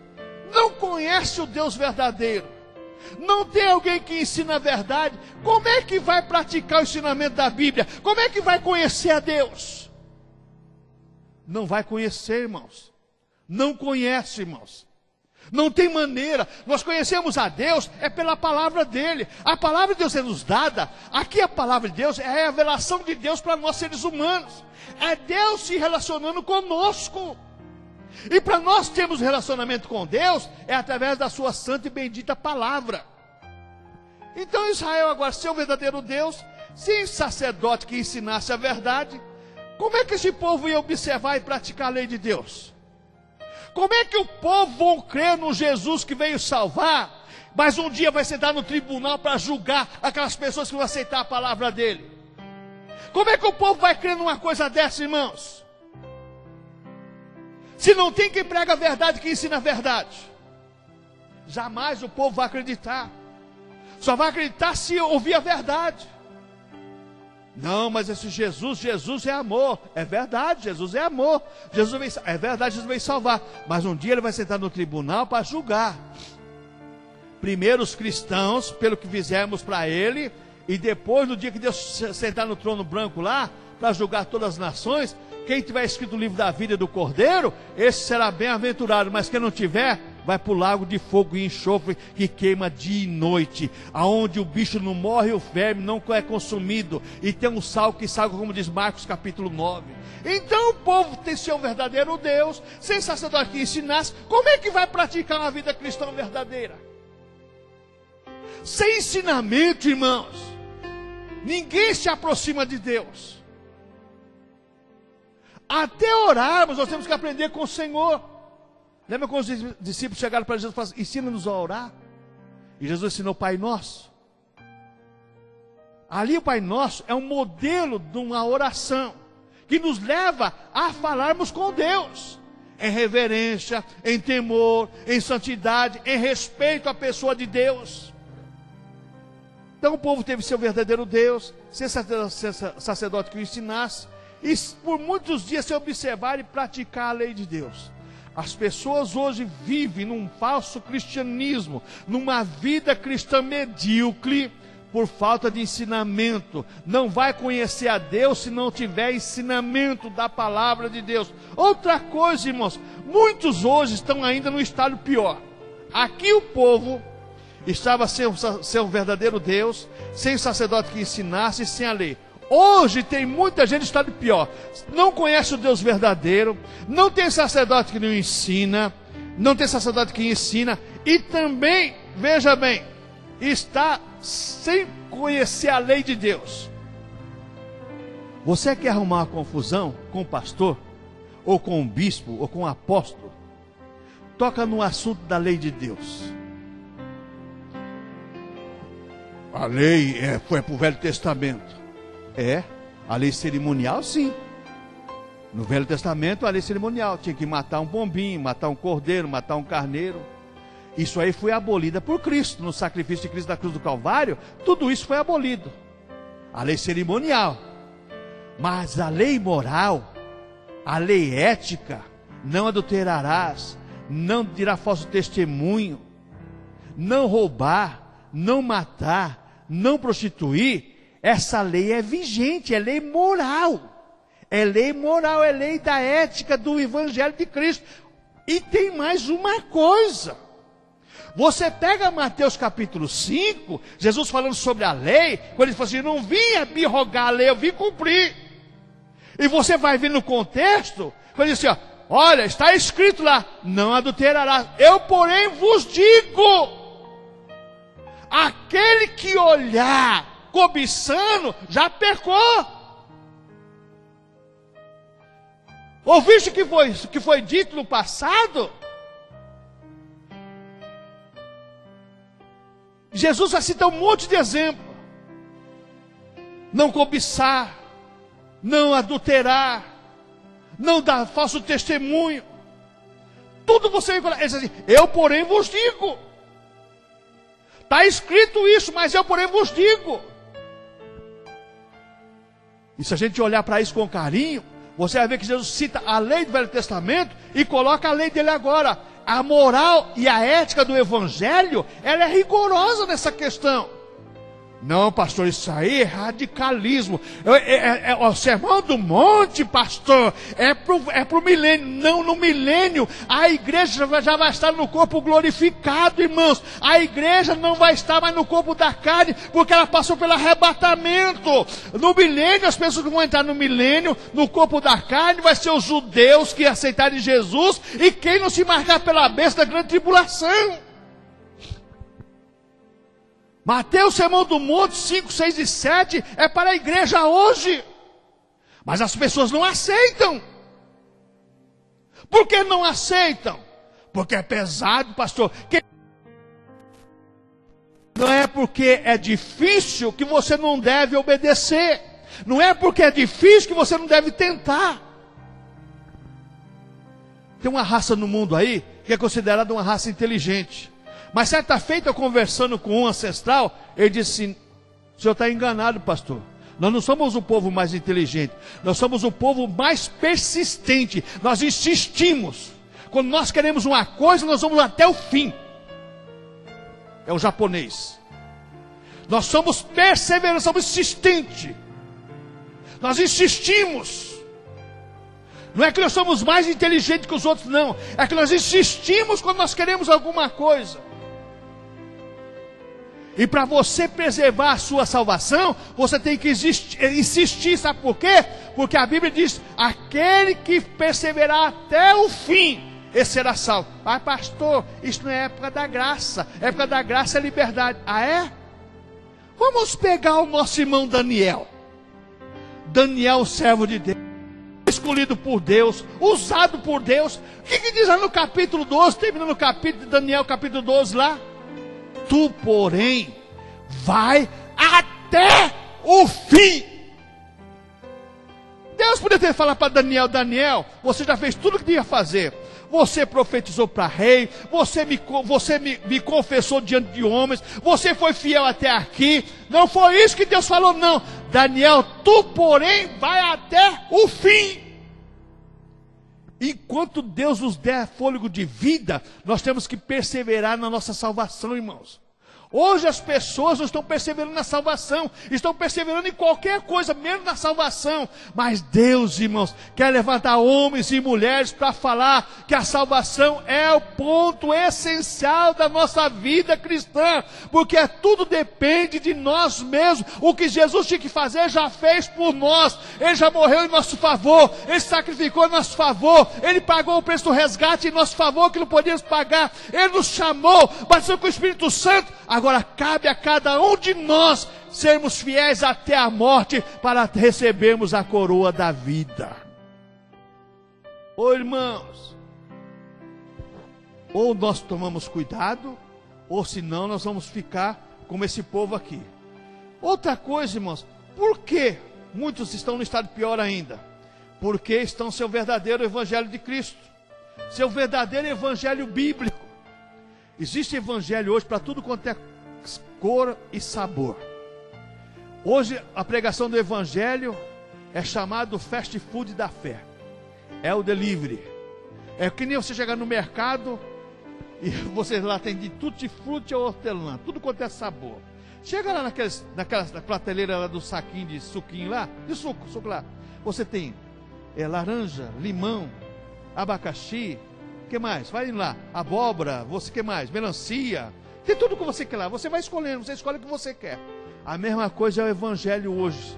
Não conhece o Deus verdadeiro, não tem alguém que ensina a verdade. Como é que vai praticar o ensinamento da Bíblia? Como é que vai conhecer a Deus? Não vai conhecer, irmãos. Não conhece, irmãos. Não tem maneira. Nós conhecemos a Deus é pela palavra dele. A palavra de Deus é nos dada. Aqui a palavra de Deus é a revelação de Deus para nós seres humanos. É Deus se relacionando conosco. E para nós termos relacionamento com Deus é através da sua santa e bendita palavra. Então Israel agora, sem o verdadeiro Deus, sem sacerdote que ensinasse a verdade, como é que esse povo ia observar e praticar a lei de Deus? Como é que o povo vai crer no Jesus que veio salvar, mas um dia vai sentar no tribunal para julgar aquelas pessoas que vão aceitar a palavra dele? Como é que o povo vai crer numa coisa dessa, irmãos? Se não tem quem prega a verdade, que ensina a verdade, jamais o povo vai acreditar. Só vai acreditar se ouvir a verdade. Não, mas esse Jesus é amor. É verdade, Jesus é amor. É verdade, Jesus veio salvar. Mas um dia ele vai sentar no tribunal para julgar. Primeiro os cristãos, pelo que fizemos para ele, e depois, no dia que Deus sentar no trono branco lá, para julgar todas as nações, quem tiver escrito o livro da vida do Cordeiro, esse será bem-aventurado, mas quem não tiver, vai para o lago de fogo e enxofre, que queima dia e noite, aonde o bicho não morre e o verme não é consumido, e tem um sal que salga, como diz Marcos capítulo 9. Então o povo tem seu verdadeiro Deus, sem sacerdote que ensinasse, como é que vai praticar uma vida cristã verdadeira? Sem ensinamento, irmãos, ninguém se aproxima de Deus. Até orarmos, nós temos que aprender com o Senhor. Lembra quando os discípulos chegaram para Jesus e falaram: ensina-nos a orar? E Jesus ensinou o Pai Nosso. Ali o Pai Nosso é um modelo de uma oração que nos leva a falarmos com Deus em reverência, em temor, em santidade, em respeito à pessoa de Deus. Então o povo teve seu verdadeiro Deus, sem sacerdote que o ensinasse, e por muitos dias se observar e praticar a lei de Deus. As pessoas hoje vivem num falso cristianismo, numa vida cristã medíocre, por falta de ensinamento. Não vai conhecer a Deus se não tiver ensinamento da palavra de Deus. Outra coisa, irmãos, muitos hoje estão ainda no estado pior. Aqui o povo estava sem o verdadeiro Deus, sem o sacerdote que ensinasse e sem a lei. Hoje tem muita gente que está de pior. Não conhece o Deus verdadeiro, não tem sacerdote que não ensina, não tem sacerdote que ensina, e também, veja bem, está sem conhecer a lei de Deus. Você quer arrumar uma confusão com o pastor, ou com o bispo, ou com o apóstolo? Toca no assunto da lei de Deus. A lei foi para o Velho Testamento. A lei cerimonial, sim. No Velho Testamento, a lei cerimonial tinha que matar um pombinho, matar um cordeiro, matar um carneiro. Isso aí foi abolida por Cristo, no sacrifício de Cristo da cruz do Calvário. Tudo isso foi abolido. A lei cerimonial. Mas a lei moral, a lei ética, não adulterarás, não dirá falso testemunho, não roubar, não matar, não prostituir. Essa lei é vigente, é lei moral. É lei moral, é lei da ética do Evangelho de Cristo. E tem mais uma coisa. Você pega Mateus capítulo 5, Jesus falando sobre a lei, quando ele fala assim: não vim abrogar a lei, eu vim cumprir. E você vai ver no contexto, quando ele diz assim: olha, está escrito lá, não adulterarás. Eu, porém, vos digo, aquele que olhar cobiçando, já pecou. Ouviste o que foi dito no passado? Jesus vai citar um monte de exemplo. Não cobiçar, não adulterar, não dar falso testemunho. Tudo você vai falar. Ele diz assim: eu, porém, vos digo. Está escrito isso, mas eu, porém, vos digo. E se a gente olhar para isso com carinho, você vai ver que Jesus cita a lei do Velho Testamento e coloca a lei dele agora. A moral e a ética do Evangelho, ela é rigorosa nessa questão. Não, pastor, isso aí é radicalismo. É o sermão do monte, pastor. É pro milênio. Não, no milênio a igreja já vai estar no corpo glorificado, irmãos. A igreja não vai estar mais no corpo da carne, porque ela passou pelo arrebatamento. No milênio, as pessoas que vão entrar no milênio, no corpo da carne, vai ser os judeus que aceitarem Jesus e quem não se marcar pela besta da grande tribulação. Mateus, Sermão do Monte 5, 6 e 7 é para a igreja hoje. Mas as pessoas não aceitam. Por que não aceitam? Porque é pesado, pastor. Não é porque é difícil que você não deve obedecer. Não é porque é difícil que você não deve tentar. Tem uma raça no mundo aí que é considerada uma raça inteligente. Mas certa feita, conversando com um ancestral, ele disse assim: o senhor está enganado, pastor. Nós não somos o povo mais inteligente, nós somos o povo mais persistente. Nós insistimos. Quando nós queremos uma coisa, nós vamos até o fim. É o japonês. Nós somos perseverantes, somos insistentes. Nós insistimos. Não é que nós somos mais inteligentes que os outros, não. É que nós insistimos quando nós queremos alguma coisa. E para você preservar a sua salvação, você tem que insistir, sabe por quê? Porque a Bíblia diz, aquele que perseverar até o fim, esse será salvo. Ah, pastor, isso não é época da graça. Época da graça é liberdade. Ah, é? Vamos pegar o nosso irmão Daniel. Daniel, servo de Deus, escolhido por Deus, usado por Deus. O que diz lá no capítulo 12, terminando o capítulo de Daniel, capítulo 12 lá? Tu, porém, vai até o fim. Deus poderia ter falado para Daniel, Daniel, você já fez tudo o que tinha que fazer. Você profetizou para rei, você me confessou diante de homens, você foi fiel até aqui. Não foi isso que Deus falou, não. Daniel, tu, porém, vai até o fim. Enquanto Deus nos der fôlego de vida, nós temos que perseverar na nossa salvação, irmãos. Hoje as pessoas não estão perseverando na salvação, estão perseverando em qualquer coisa, menos na salvação. Mas Deus, irmãos, quer levantar homens e mulheres para falar que a salvação é o ponto essencial da nossa vida cristã, porque tudo depende de nós mesmos. O que Jesus tinha que fazer, já fez por nós. Ele já morreu em nosso favor, Ele sacrificou em nosso favor, Ele pagou o preço do resgate em nosso favor, que não podíamos pagar. Ele nos chamou, batizou com o Espírito Santo. Agora cabe a cada um de nós sermos fiéis até a morte para recebermos a coroa da vida. Ô irmãos, ou nós tomamos cuidado, ou senão nós vamos ficar como esse povo aqui. Outra coisa, irmãos, por que muitos estão no estado pior ainda? Porque estão sem o verdadeiro evangelho de Cristo, seu verdadeiro evangelho bíblico. Existe evangelho hoje para tudo quanto é cor e sabor. Hoje a pregação do evangelho é chamado fast food da fé. É o delivery. É que nem você chegar no mercado e você lá tem de tutti-frutti ou hortelã, tudo quanto é sabor. Chega lá naquela prateleira lá do saquinho de suquinho lá, de suco lá. Você tem laranja, limão, abacaxi, que mais? Vai lá, abóbora, você que mais? Melancia, tem tudo que você quer lá. Você vai escolhendo, você escolhe o que você quer. A mesma coisa é o evangelho hoje,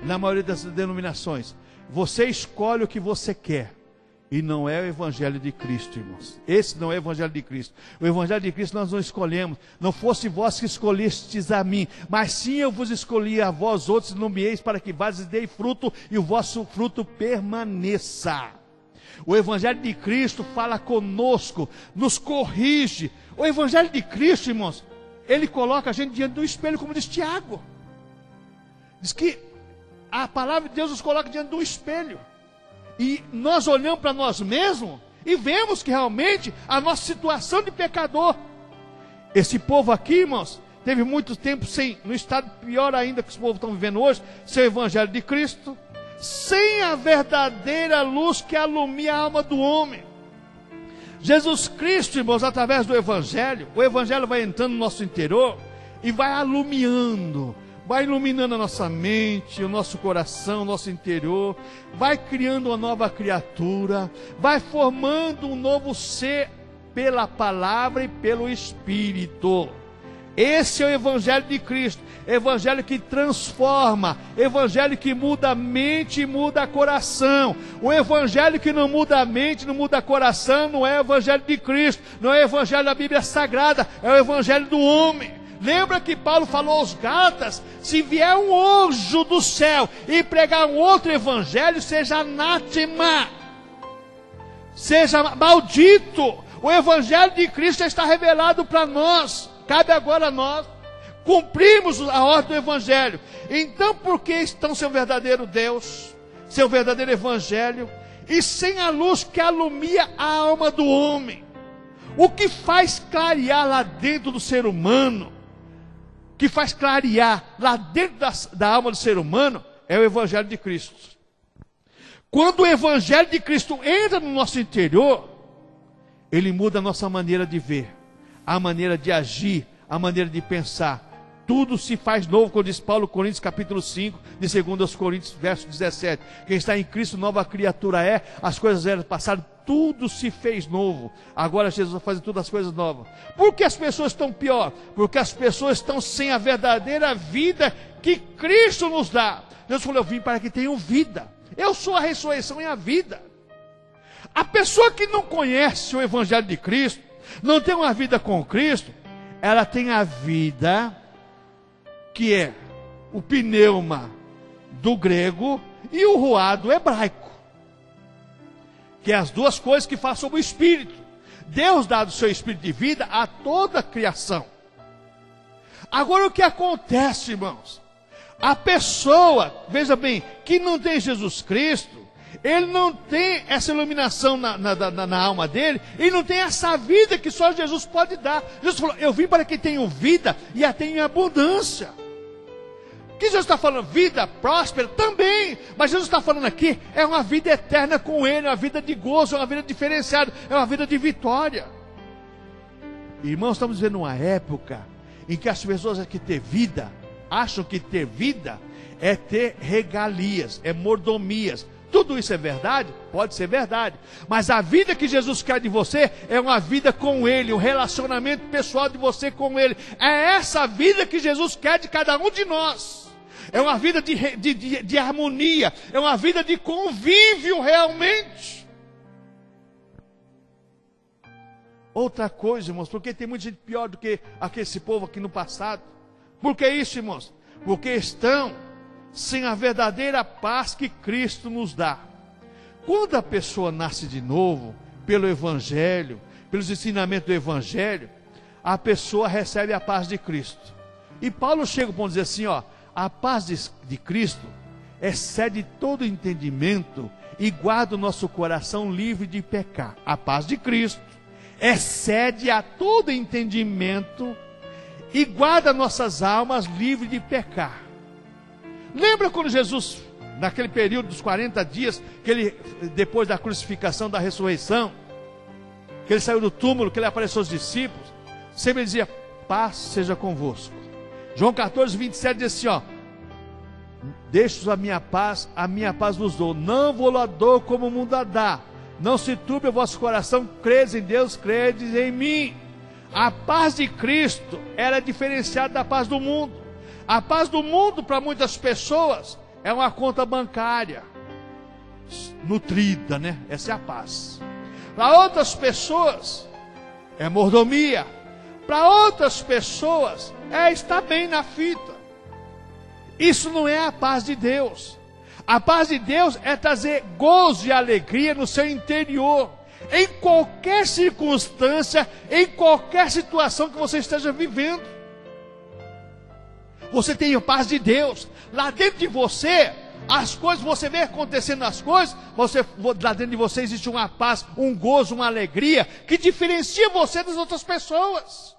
na maioria das denominações. Você escolhe o que você quer, e não é o evangelho de Cristo, irmãos. Esse não é o evangelho de Cristo. O evangelho de Cristo nós não escolhemos. Não fosse vós que escolhestes a mim, mas sim eu vos escolhi a vós outros, nomeeis para que vades e deis fruto, e o vosso fruto permaneça. O evangelho de Cristo fala conosco, nos corrige. O evangelho de Cristo, irmãos, ele coloca a gente diante do espelho, como diz Tiago. Diz que a palavra de Deus nos coloca diante do espelho. E nós olhamos para nós mesmos e vemos que realmente a nossa situação de pecador. Esse povo aqui, irmãos, teve muito tempo no estado pior ainda que os povos estão vivendo hoje, sem o evangelho de Cristo, sem a verdadeira luz que alumia a alma do homem. Jesus Cristo, irmãos, através do evangelho, o evangelho vai entrando no nosso interior e vai alumiando, vai iluminando a nossa mente, o nosso coração, o nosso interior, vai criando uma nova criatura, vai formando um novo ser pela palavra e pelo Espírito. Esse é o evangelho de Cristo, evangelho que transforma, evangelho que muda a mente e muda coração. O evangelho que não muda a mente, não muda coração, não é o evangelho de Cristo, não é o evangelho da Bíblia Sagrada, é o evangelho do homem. Lembra que Paulo falou aos Gálatas: se vier um anjo do céu e pregar um outro evangelho, seja anátema, seja maldito. O evangelho de Cristo já está revelado para nós. Cabe agora a nós cumprirmos a ordem do evangelho. Então, por que estão sem o verdadeiro Deus, sem o verdadeiro evangelho e sem a luz que alumia a alma do homem? O que faz clarear lá dentro do ser humano que faz clarear lá dentro da alma do ser humano, é o Evangelho de Cristo. Quando o Evangelho de Cristo entra no nosso interior, ele muda a nossa maneira de ver, a maneira de agir, a maneira de pensar. Tudo se faz novo, como diz Paulo, Coríntios capítulo 5, de 2 Coríntios, verso 17. Quem está em Cristo, nova criatura é, as coisas eram passadas, tudo se fez novo. Agora Jesus vai fazer todas as coisas novas. Por que as pessoas estão pior? Porque as pessoas estão sem a verdadeira vida que Cristo nos dá. Jesus falou, eu vim para que tenham vida. Eu sou a ressurreição e a vida. A pessoa que não conhece o Evangelho de Cristo, não tem uma vida com Cristo, ela tem a vida que é o pneuma do grego e o ruá do hebraico, que é as duas coisas que falam sobre o Espírito. Deus dá o seu Espírito de vida a toda a criação. Agora o que acontece, irmãos? A pessoa, veja bem, que não tem Jesus Cristo, ele não tem essa iluminação na alma dele, ele não tem essa vida que só Jesus pode dar. Jesus falou, eu vim para que tenham vida e a tenham em abundância. O que Jesus está falando? Vida próspera? Também. Mas Jesus está falando aqui, é uma vida eterna com ele, uma vida de gozo, é uma vida diferenciada, é uma vida de vitória. Irmãos, estamos vivendo uma época em que as pessoas que têm vida, acham que ter vida é ter regalias, é mordomias. Tudo isso é verdade? Pode ser verdade. Mas a vida que Jesus quer de você é uma vida com Ele, um relacionamento pessoal de você com Ele. É essa vida que Jesus quer de cada um de nós. É uma vida de harmonia, é uma vida de convívio realmente. Outra coisa, irmãos, porque tem muita gente pior do que esse povo aqui no passado. Por que isso, irmãos? Porque estão sem a verdadeira paz que Cristo nos dá. Quando a pessoa nasce de novo, pelo Evangelho, pelos ensinamentos do Evangelho, a pessoa recebe a paz de Cristo. E Paulo chega para dizer assim, ó, a paz de Cristo excede todo entendimento e guarda o nosso coração livre de pecar. A paz de Cristo excede a todo entendimento e guarda nossas almas livres de pecar. Lembra quando Jesus, naquele período dos 40 dias, que ele, depois da crucificação, da ressurreição, que ele saiu do túmulo, que ele apareceu aos discípulos, sempre dizia, paz seja convosco. João 14, 27 diz assim, ó, deixo a minha paz vos dou, não vou lá dou como o mundo a dá, não se turbe o vosso coração, credes em Deus, credes em mim. A paz de Cristo era diferenciada da paz do mundo. A paz do mundo para muitas pessoas é uma conta bancária nutrida, né? Essa é a paz. Para outras pessoas é mordomia. Para outras pessoas é estar bem na fita. Isso não é a paz de Deus. A paz de Deus é trazer gozo e alegria no seu interior, em qualquer circunstância, em qualquer situação que você esteja vivendo. Você tem a paz de Deus. Lá dentro de você, as coisas, você vê acontecendo as coisas, lá dentro de você existe uma paz, um gozo, uma alegria, que diferencia você das outras pessoas.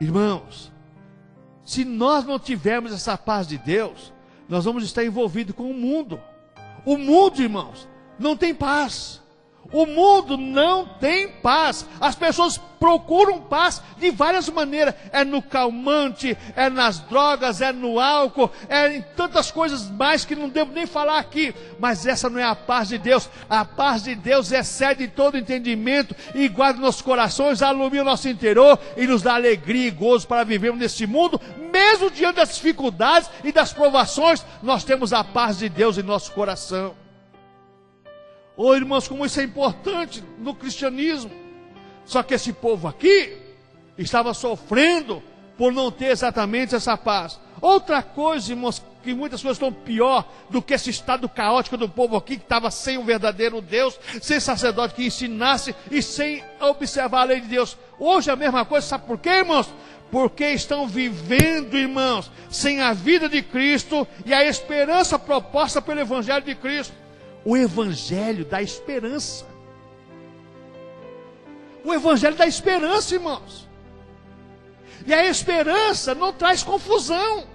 Irmãos, se nós não tivermos essa paz de Deus, nós vamos estar envolvidos com o mundo. O mundo, irmãos, não tem paz. O mundo não tem paz. As pessoas procuram paz de várias maneiras. É no calmante, é nas drogas, é no álcool, é em tantas coisas mais que não devo nem falar aqui. Mas essa não é a paz de Deus. A paz de Deus excede todo entendimento e guarda nossos corações, alumia o nosso interior e nos dá alegria e gozo para vivermos nesse mundo. Mesmo diante das dificuldades e das provações, nós temos a paz de Deus em nosso coração. Oh, irmãos, como isso é importante no cristianismo. Só que esse povo aqui estava sofrendo por não ter exatamente essa paz. Outra coisa, irmãos, que muitas coisas estão pior do que esse estado caótico do povo aqui, que estava sem o verdadeiro Deus, sem sacerdote que ensinasse e sem observar a lei de Deus. Hoje é a mesma coisa, sabe por quê, irmãos? Porque estão vivendo, irmãos, sem a vida de Cristo e a esperança proposta pelo Evangelho de Cristo. O Evangelho dá esperança. O Evangelho dá esperança, irmãos. E a esperança não traz confusão.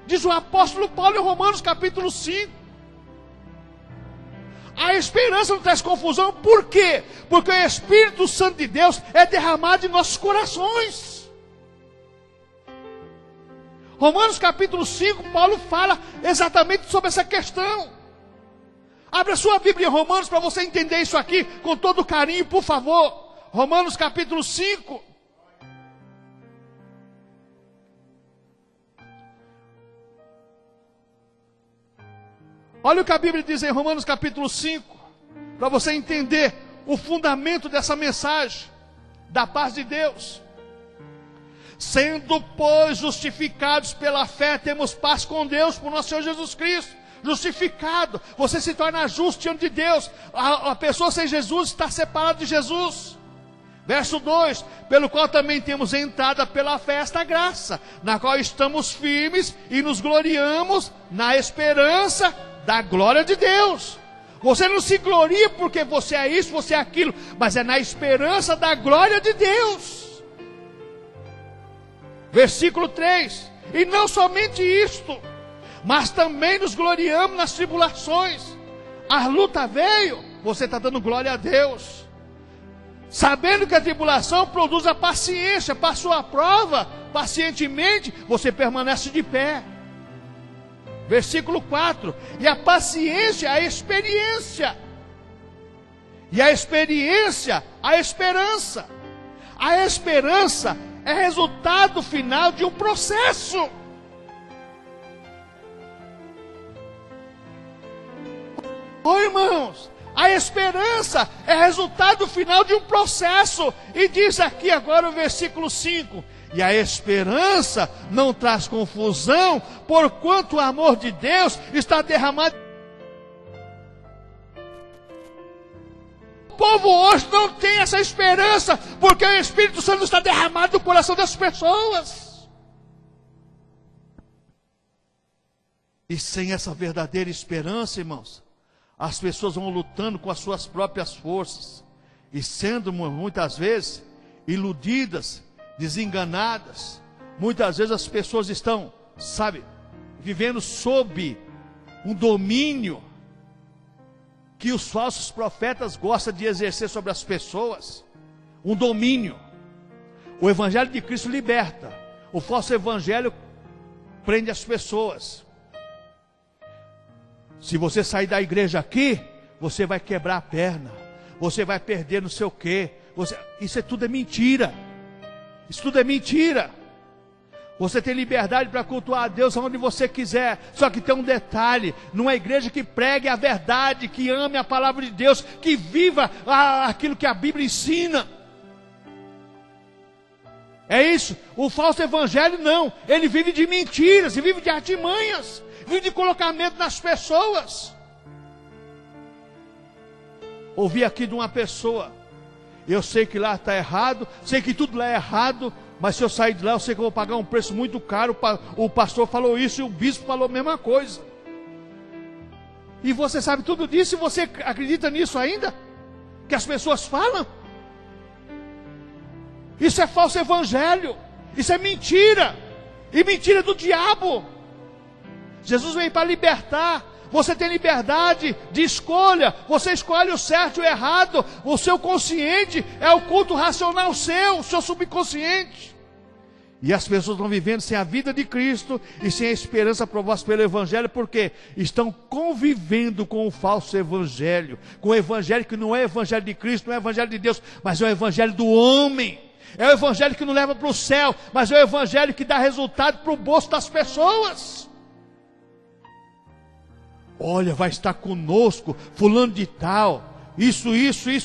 Diz o apóstolo Paulo em Romanos capítulo 5. A esperança não traz confusão, por quê? Porque o Espírito Santo de Deus é derramado em nossos corações. Romanos capítulo 5, Paulo fala exatamente sobre essa questão. Abra sua Bíblia em Romanos para você entender isso aqui com todo carinho, por favor. Romanos capítulo 5. Olha o que a Bíblia diz em Romanos capítulo 5, para você entender o fundamento dessa mensagem da paz de Deus. Sendo, pois, justificados pela fé, temos paz com Deus por nosso Senhor Jesus Cristo. Justificado, você se torna justo diante de Deus. A pessoa sem Jesus está separada de Jesus. Verso 2, pelo qual também temos entrada pela fé esta graça, na qual estamos firmes e nos gloriamos na esperança da glória de Deus. Você não se gloria porque você é isso, você é aquilo, mas é na esperança da glória de Deus. Versículo 3, e não somente isto, mas também nos gloriamos nas tribulações. A luta veio, você está dando glória a Deus, sabendo que a tribulação produz a paciência. Passou a prova, pacientemente, você permanece de pé. Versículo 4, e a paciência, a experiência, e a experiência, a esperança. A esperança é resultado final de um processo. Oh, irmãos, a esperança é resultado final de um processo. E diz aqui agora o versículo 5, e a esperança não traz confusão, porquanto o amor de Deus está derramado. O povo hoje não tem essa esperança, porque o Espírito Santo está derramado no coração das pessoas. E sem essa verdadeira esperança, irmãos, as pessoas vão lutando com as suas próprias forças, e sendo muitas vezes iludidas, desenganadas. Muitas vezes as pessoas estão, vivendo sob um domínio que os falsos profetas gostam de exercer sobre as pessoas. Um domínio. O Evangelho de Cristo liberta, o falso evangelho prende as pessoas. Se você sair da igreja aqui, você vai quebrar a perna, você vai perder não sei o quê. Isso tudo é mentira. Isso tudo é mentira. Você tem liberdade para cultuar a Deus onde você quiser. Só que tem um detalhe: numa igreja que pregue a verdade, que ame a palavra de Deus, que viva aquilo que a Bíblia ensina. É isso. O falso evangelho não. Ele vive de mentiras, ele vive de artimanhas, vive de colocar medo nas pessoas. Ouvi aqui de uma pessoa: eu sei que lá está errado, sei que tudo lá é errado, mas se eu sair de lá, eu sei que eu vou pagar um preço muito caro. O pastor falou isso e o bispo falou a mesma coisa. E você sabe tudo disso e você acredita nisso ainda? Que as pessoas falam? Isso é falso evangelho, isso é mentira, e mentira do diabo. Jesus veio para libertar. Você tem liberdade de escolha, você escolhe o certo e o errado. O seu consciente é o culto racional seu, o seu subconsciente. E as pessoas estão vivendo sem a vida de Cristo e sem a esperança proposta pelo Evangelho, porque estão convivendo com o falso Evangelho, com o Evangelho que não é Evangelho de Cristo, não é Evangelho de Deus, mas é o Evangelho do homem. É o Evangelho que não leva para o céu, mas é o Evangelho que dá resultado para o bolso das pessoas. Olha, vai estar conosco fulano de tal, isso,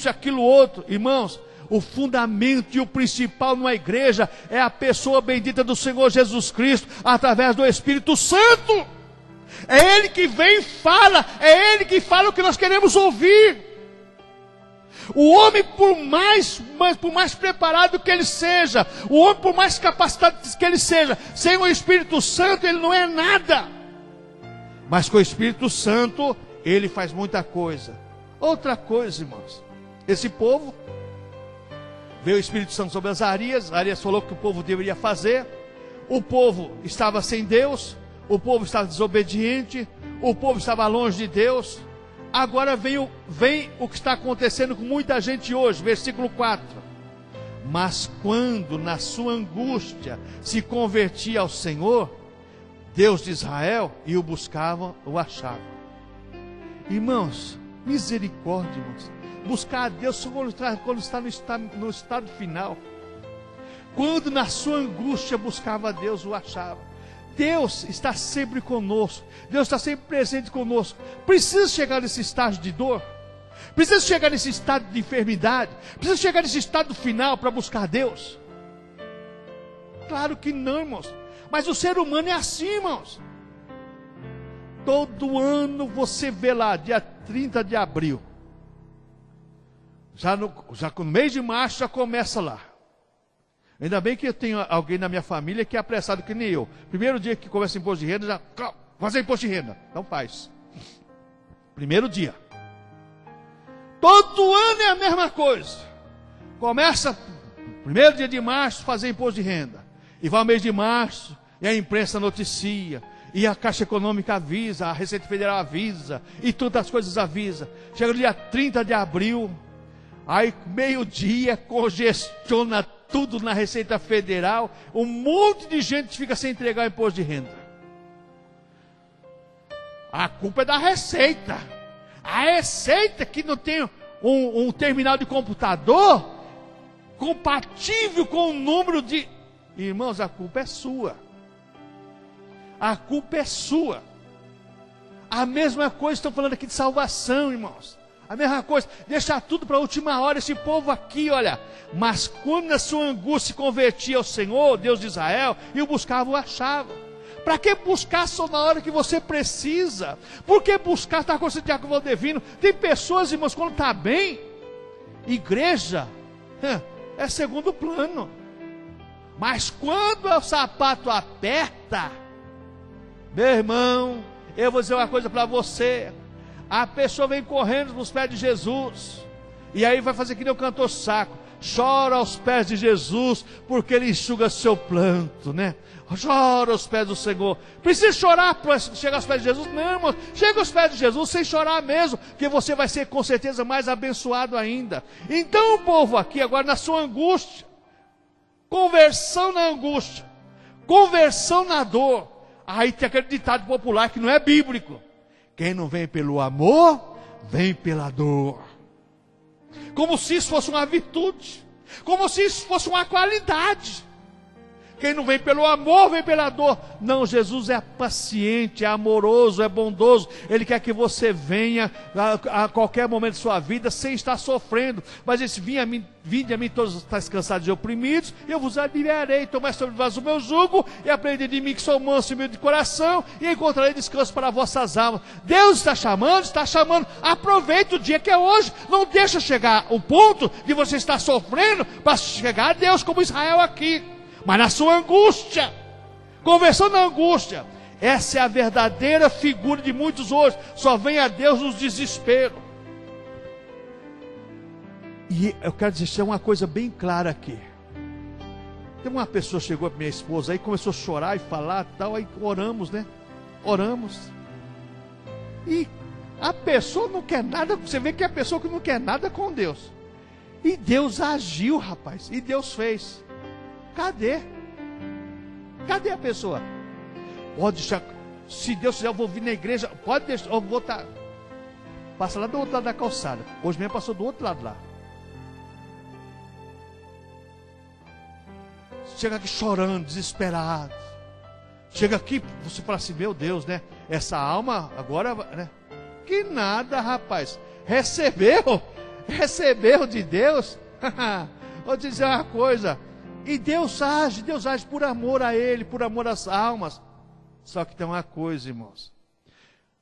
aquilo outro. Irmãos, o fundamento e o principal numa igreja é a pessoa bendita do Senhor Jesus Cristo, através do Espírito Santo. É Ele que vem e fala, é Ele que fala o que nós queremos ouvir. O homem, por mais preparado que ele seja, o homem, por mais capacitado que ele seja, sem o Espírito Santo, ele não é nada. Mas com o Espírito Santo, ele faz muita coisa. Outra coisa, irmãos, esse povo Veio o Espírito Santo sobre Azarias. Azarias falou que o povo deveria fazer. O povo estava sem Deus, o povo estava desobediente, o povo estava longe de Deus. Agora vem o que está acontecendo com muita gente hoje, versículo 4. Mas quando na sua angústia se convertia ao Senhor, Deus de Israel, e o buscavam, o achavam. Irmãos, misericórdia, irmãos. Buscar a Deus só quando está no estado final. Quando na sua angústia buscava a Deus, o achava. Deus está sempre conosco. Deus está sempre presente conosco. Precisa chegar nesse estágio de dor? Precisa chegar nesse estado de enfermidade? Precisa chegar nesse estado final para buscar Deus? Claro que não, irmãos. Mas o ser humano é assim, irmãos. Todo ano você vê lá, dia 30 de abril. Já no mês de março já começa lá. Ainda bem que eu tenho alguém na minha família que é apressado que nem eu. Primeiro dia que começa imposto de renda, já fazer imposto de renda. Não faz. Primeiro dia. Todo ano é a mesma coisa. Começa primeiro dia de março fazer imposto de renda. E vai ao mês de março, e a imprensa noticia, e a Caixa Econômica avisa, a Receita Federal avisa, e todas as coisas avisa. Chega no dia 30 de abril, aí meio-dia congestiona tudo na Receita Federal, um monte de gente fica sem entregar o imposto de renda. A culpa é da Receita. A Receita que não tem um terminal de computador compatível com o número de... Irmãos, a culpa é sua. A culpa é sua. A mesma coisa, estão falando aqui de salvação, irmãos. A mesma coisa, deixar tudo para a última hora, esse povo aqui, olha. Mas quando na sua angústia se convertia ao Senhor, Deus de Israel, e o buscava, o achava. Para que buscar só na hora que você precisa? Por que buscar, está com esse diácono Valdevino? Tem pessoas, irmãos, quando está bem, igreja é segundo plano. Mas quando o sapato aperta, meu irmão, eu vou dizer uma coisa para você. A pessoa vem correndo nos pés de Jesus, e aí vai fazer que nem o cantor Saco, chora aos pés de Jesus, porque Ele enxuga seu planto, né? Chora aos pés do Senhor. Precisa chorar para chegar aos pés de Jesus? Não, irmão, chega aos pés de Jesus sem chorar mesmo, que você vai ser com certeza mais abençoado ainda. Então o povo aqui agora na sua angústia, conversão na angústia, conversão na dor. Aí tem aquele ditado popular que não é bíblico: quem não vem pelo amor, vem pela dor. Como se isso fosse uma virtude, como se isso fosse uma qualidade. Quem não vem pelo amor, vem pela dor. Não, Jesus é paciente, é amoroso, é bondoso. Ele quer que você venha a qualquer momento de sua vida sem estar sofrendo. Mas ele disse: vinde a mim todos estáis cansados e oprimidos, e eu vos aliviarei. Tomai sobre vós o meu jugo, e aprendei de mim que sou manso e humilde de coração, e encontrarei descanso para vossas almas. Deus está chamando, está chamando. Aproveite o dia que é hoje. Não deixa chegar o ponto de você estar sofrendo para chegar a Deus como Israel aqui. Mas na sua angústia, conversão na angústia, essa é a verdadeira figura de muitos hoje. Só vem a Deus nos desesperos. E eu quero dizer uma coisa bem clara aqui. Tem uma pessoa que chegou para minha esposa aí, começou a chorar e falar tal, aí oramos, né? Oramos. E a pessoa não quer nada, você vê que é a pessoa que não quer nada com Deus. E Deus agiu, rapaz, e Deus fez. Cadê? Cadê a pessoa? Pode deixar, se Deus quiser eu vou vir na igreja, pode deixar, eu vou estar, passa lá do outro lado da calçada. Hoje mesmo passou do outro lado lá. Chega aqui chorando, desesperado. Chega aqui, você fala assim: meu Deus, né? Essa alma agora, né? Que nada, rapaz. Recebeu de Deus. Vou te dizer uma coisa. E Deus age por amor a Ele, por amor às almas. Só que tem uma coisa, irmãos.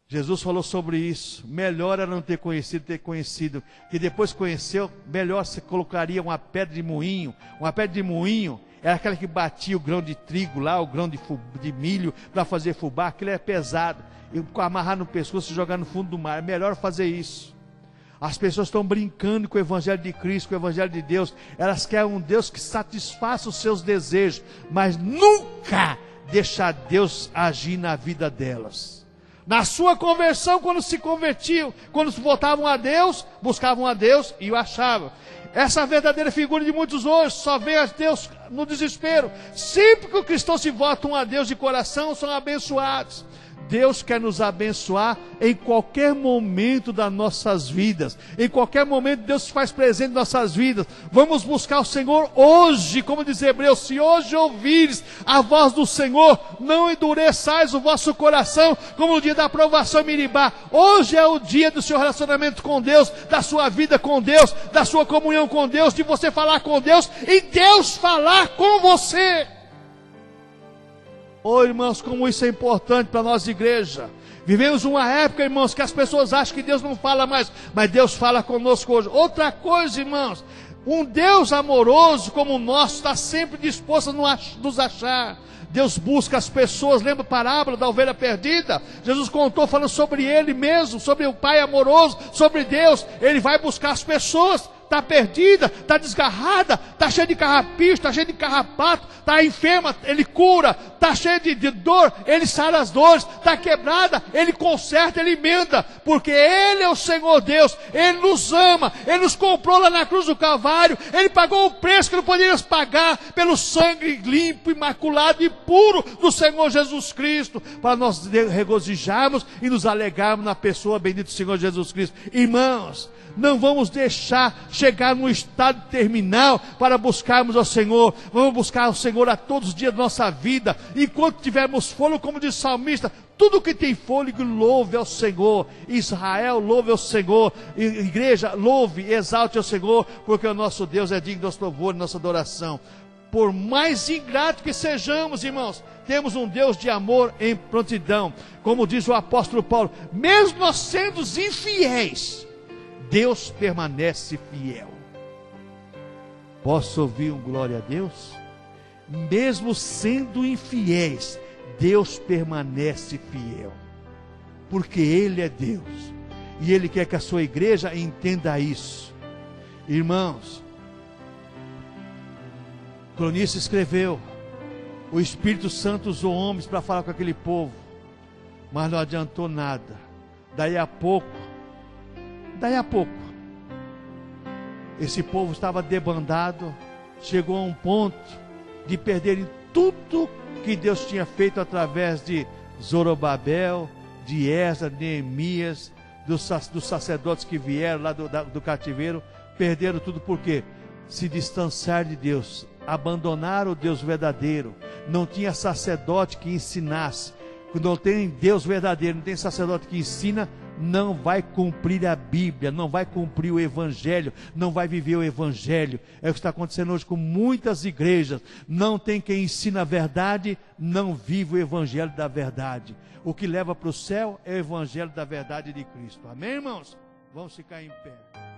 Jesus falou sobre isso. Melhor era não ter conhecido. Que depois que conheceu, melhor você colocaria uma pedra de moinho. Uma pedra de moinho era aquela que batia o grão de trigo lá, o grão de milho, para fazer fubá. Aquilo é pesado. E amarrar no pescoço e jogar no fundo do mar. É melhor fazer isso. As pessoas estão brincando com o Evangelho de Cristo, com o Evangelho de Deus. Elas querem um Deus que satisfaça os seus desejos, mas nunca deixar Deus agir na vida delas. Na sua conversão, quando se convertiam, quando voltavam a Deus, buscavam a Deus e o achavam. Essa verdadeira figura de muitos hoje só vê a Deus no desespero. Sempre que os cristãos se voltam a Deus de coração, são abençoados. Deus quer nos abençoar em qualquer momento das nossas vidas. Em qualquer momento Deus se faz presente em nossas vidas. Vamos buscar o Senhor hoje, como diz Hebreus: se hoje ouvires a voz do Senhor, não endureçais o vosso coração, como no dia da aprovação em Meribá. Hoje é o dia do seu relacionamento com Deus, da sua vida com Deus, da sua comunhão com Deus, de você falar com Deus e Deus falar com você. Oh, irmãos, como isso é importante para nós, igreja. Vivemos uma época, irmãos, que as pessoas acham que Deus não fala mais, mas Deus fala conosco hoje. Outra coisa, irmãos, um Deus amoroso como o nosso está sempre disposto a nos achar. Deus busca as pessoas. Lembra a parábola da ovelha perdida? Jesus contou falando sobre Ele mesmo, sobre o Pai amoroso, sobre Deus. Ele vai buscar as pessoas. Está perdida, está desgarrada, está cheia de carrapicho, está cheia de carrapato, está enferma, Ele cura, está cheia de dor, Ele sara as dores, está quebrada, Ele conserta, Ele emenda, porque Ele é o Senhor Deus, Ele nos ama, Ele nos comprou lá na cruz do Calvário, Ele pagou o preço que não poderíamos pagar, pelo sangue limpo, imaculado e puro do Senhor Jesus Cristo, para nós regozijarmos e nos alegrarmos na pessoa bendita do Senhor Jesus Cristo. Irmãos, não vamos deixar chegar num estado terminal para buscarmos ao Senhor. Vamos buscar ao Senhor a todos os dias da nossa vida. Enquanto tivermos fôlego, como diz o salmista, tudo que tem fôlego, louve ao Senhor. Israel, louve ao Senhor. Igreja, louve, exalte ao Senhor, porque o nosso Deus é digno de nosso louvor e nossa adoração. Por mais ingrato que sejamos, irmãos, temos um Deus de amor em prontidão. Como diz o apóstolo Paulo, mesmo nós sendo infiéis, Deus permanece fiel. Posso ouvir um glória a Deus? Mesmo sendo infiéis, Deus permanece fiel. Porque Ele é Deus. E Ele quer que a sua igreja entenda isso. Irmãos, o cronista escreveu: o Espírito Santo usou homens para falar com aquele povo, mas não adiantou nada. Daí a pouco, esse povo estava debandado, chegou a um ponto de perderem tudo que Deus tinha feito através de Zorobabel, de Esdras, de Neemias, dos sacerdotes que vieram lá do cativeiro. Perderam tudo porque se distanciaram de Deus, abandonaram o Deus verdadeiro. Não tinha sacerdote que ensinasse. Quando não tem Deus verdadeiro, não tem sacerdote que ensina, não vai cumprir a Bíblia, não vai cumprir o Evangelho, não vai viver o Evangelho. É o que está acontecendo hoje com muitas igrejas. Não tem quem ensina a verdade, não vive o Evangelho da verdade. O que leva para o céu é o Evangelho da verdade de Cristo. Amém, irmãos? Vamos ficar em pé.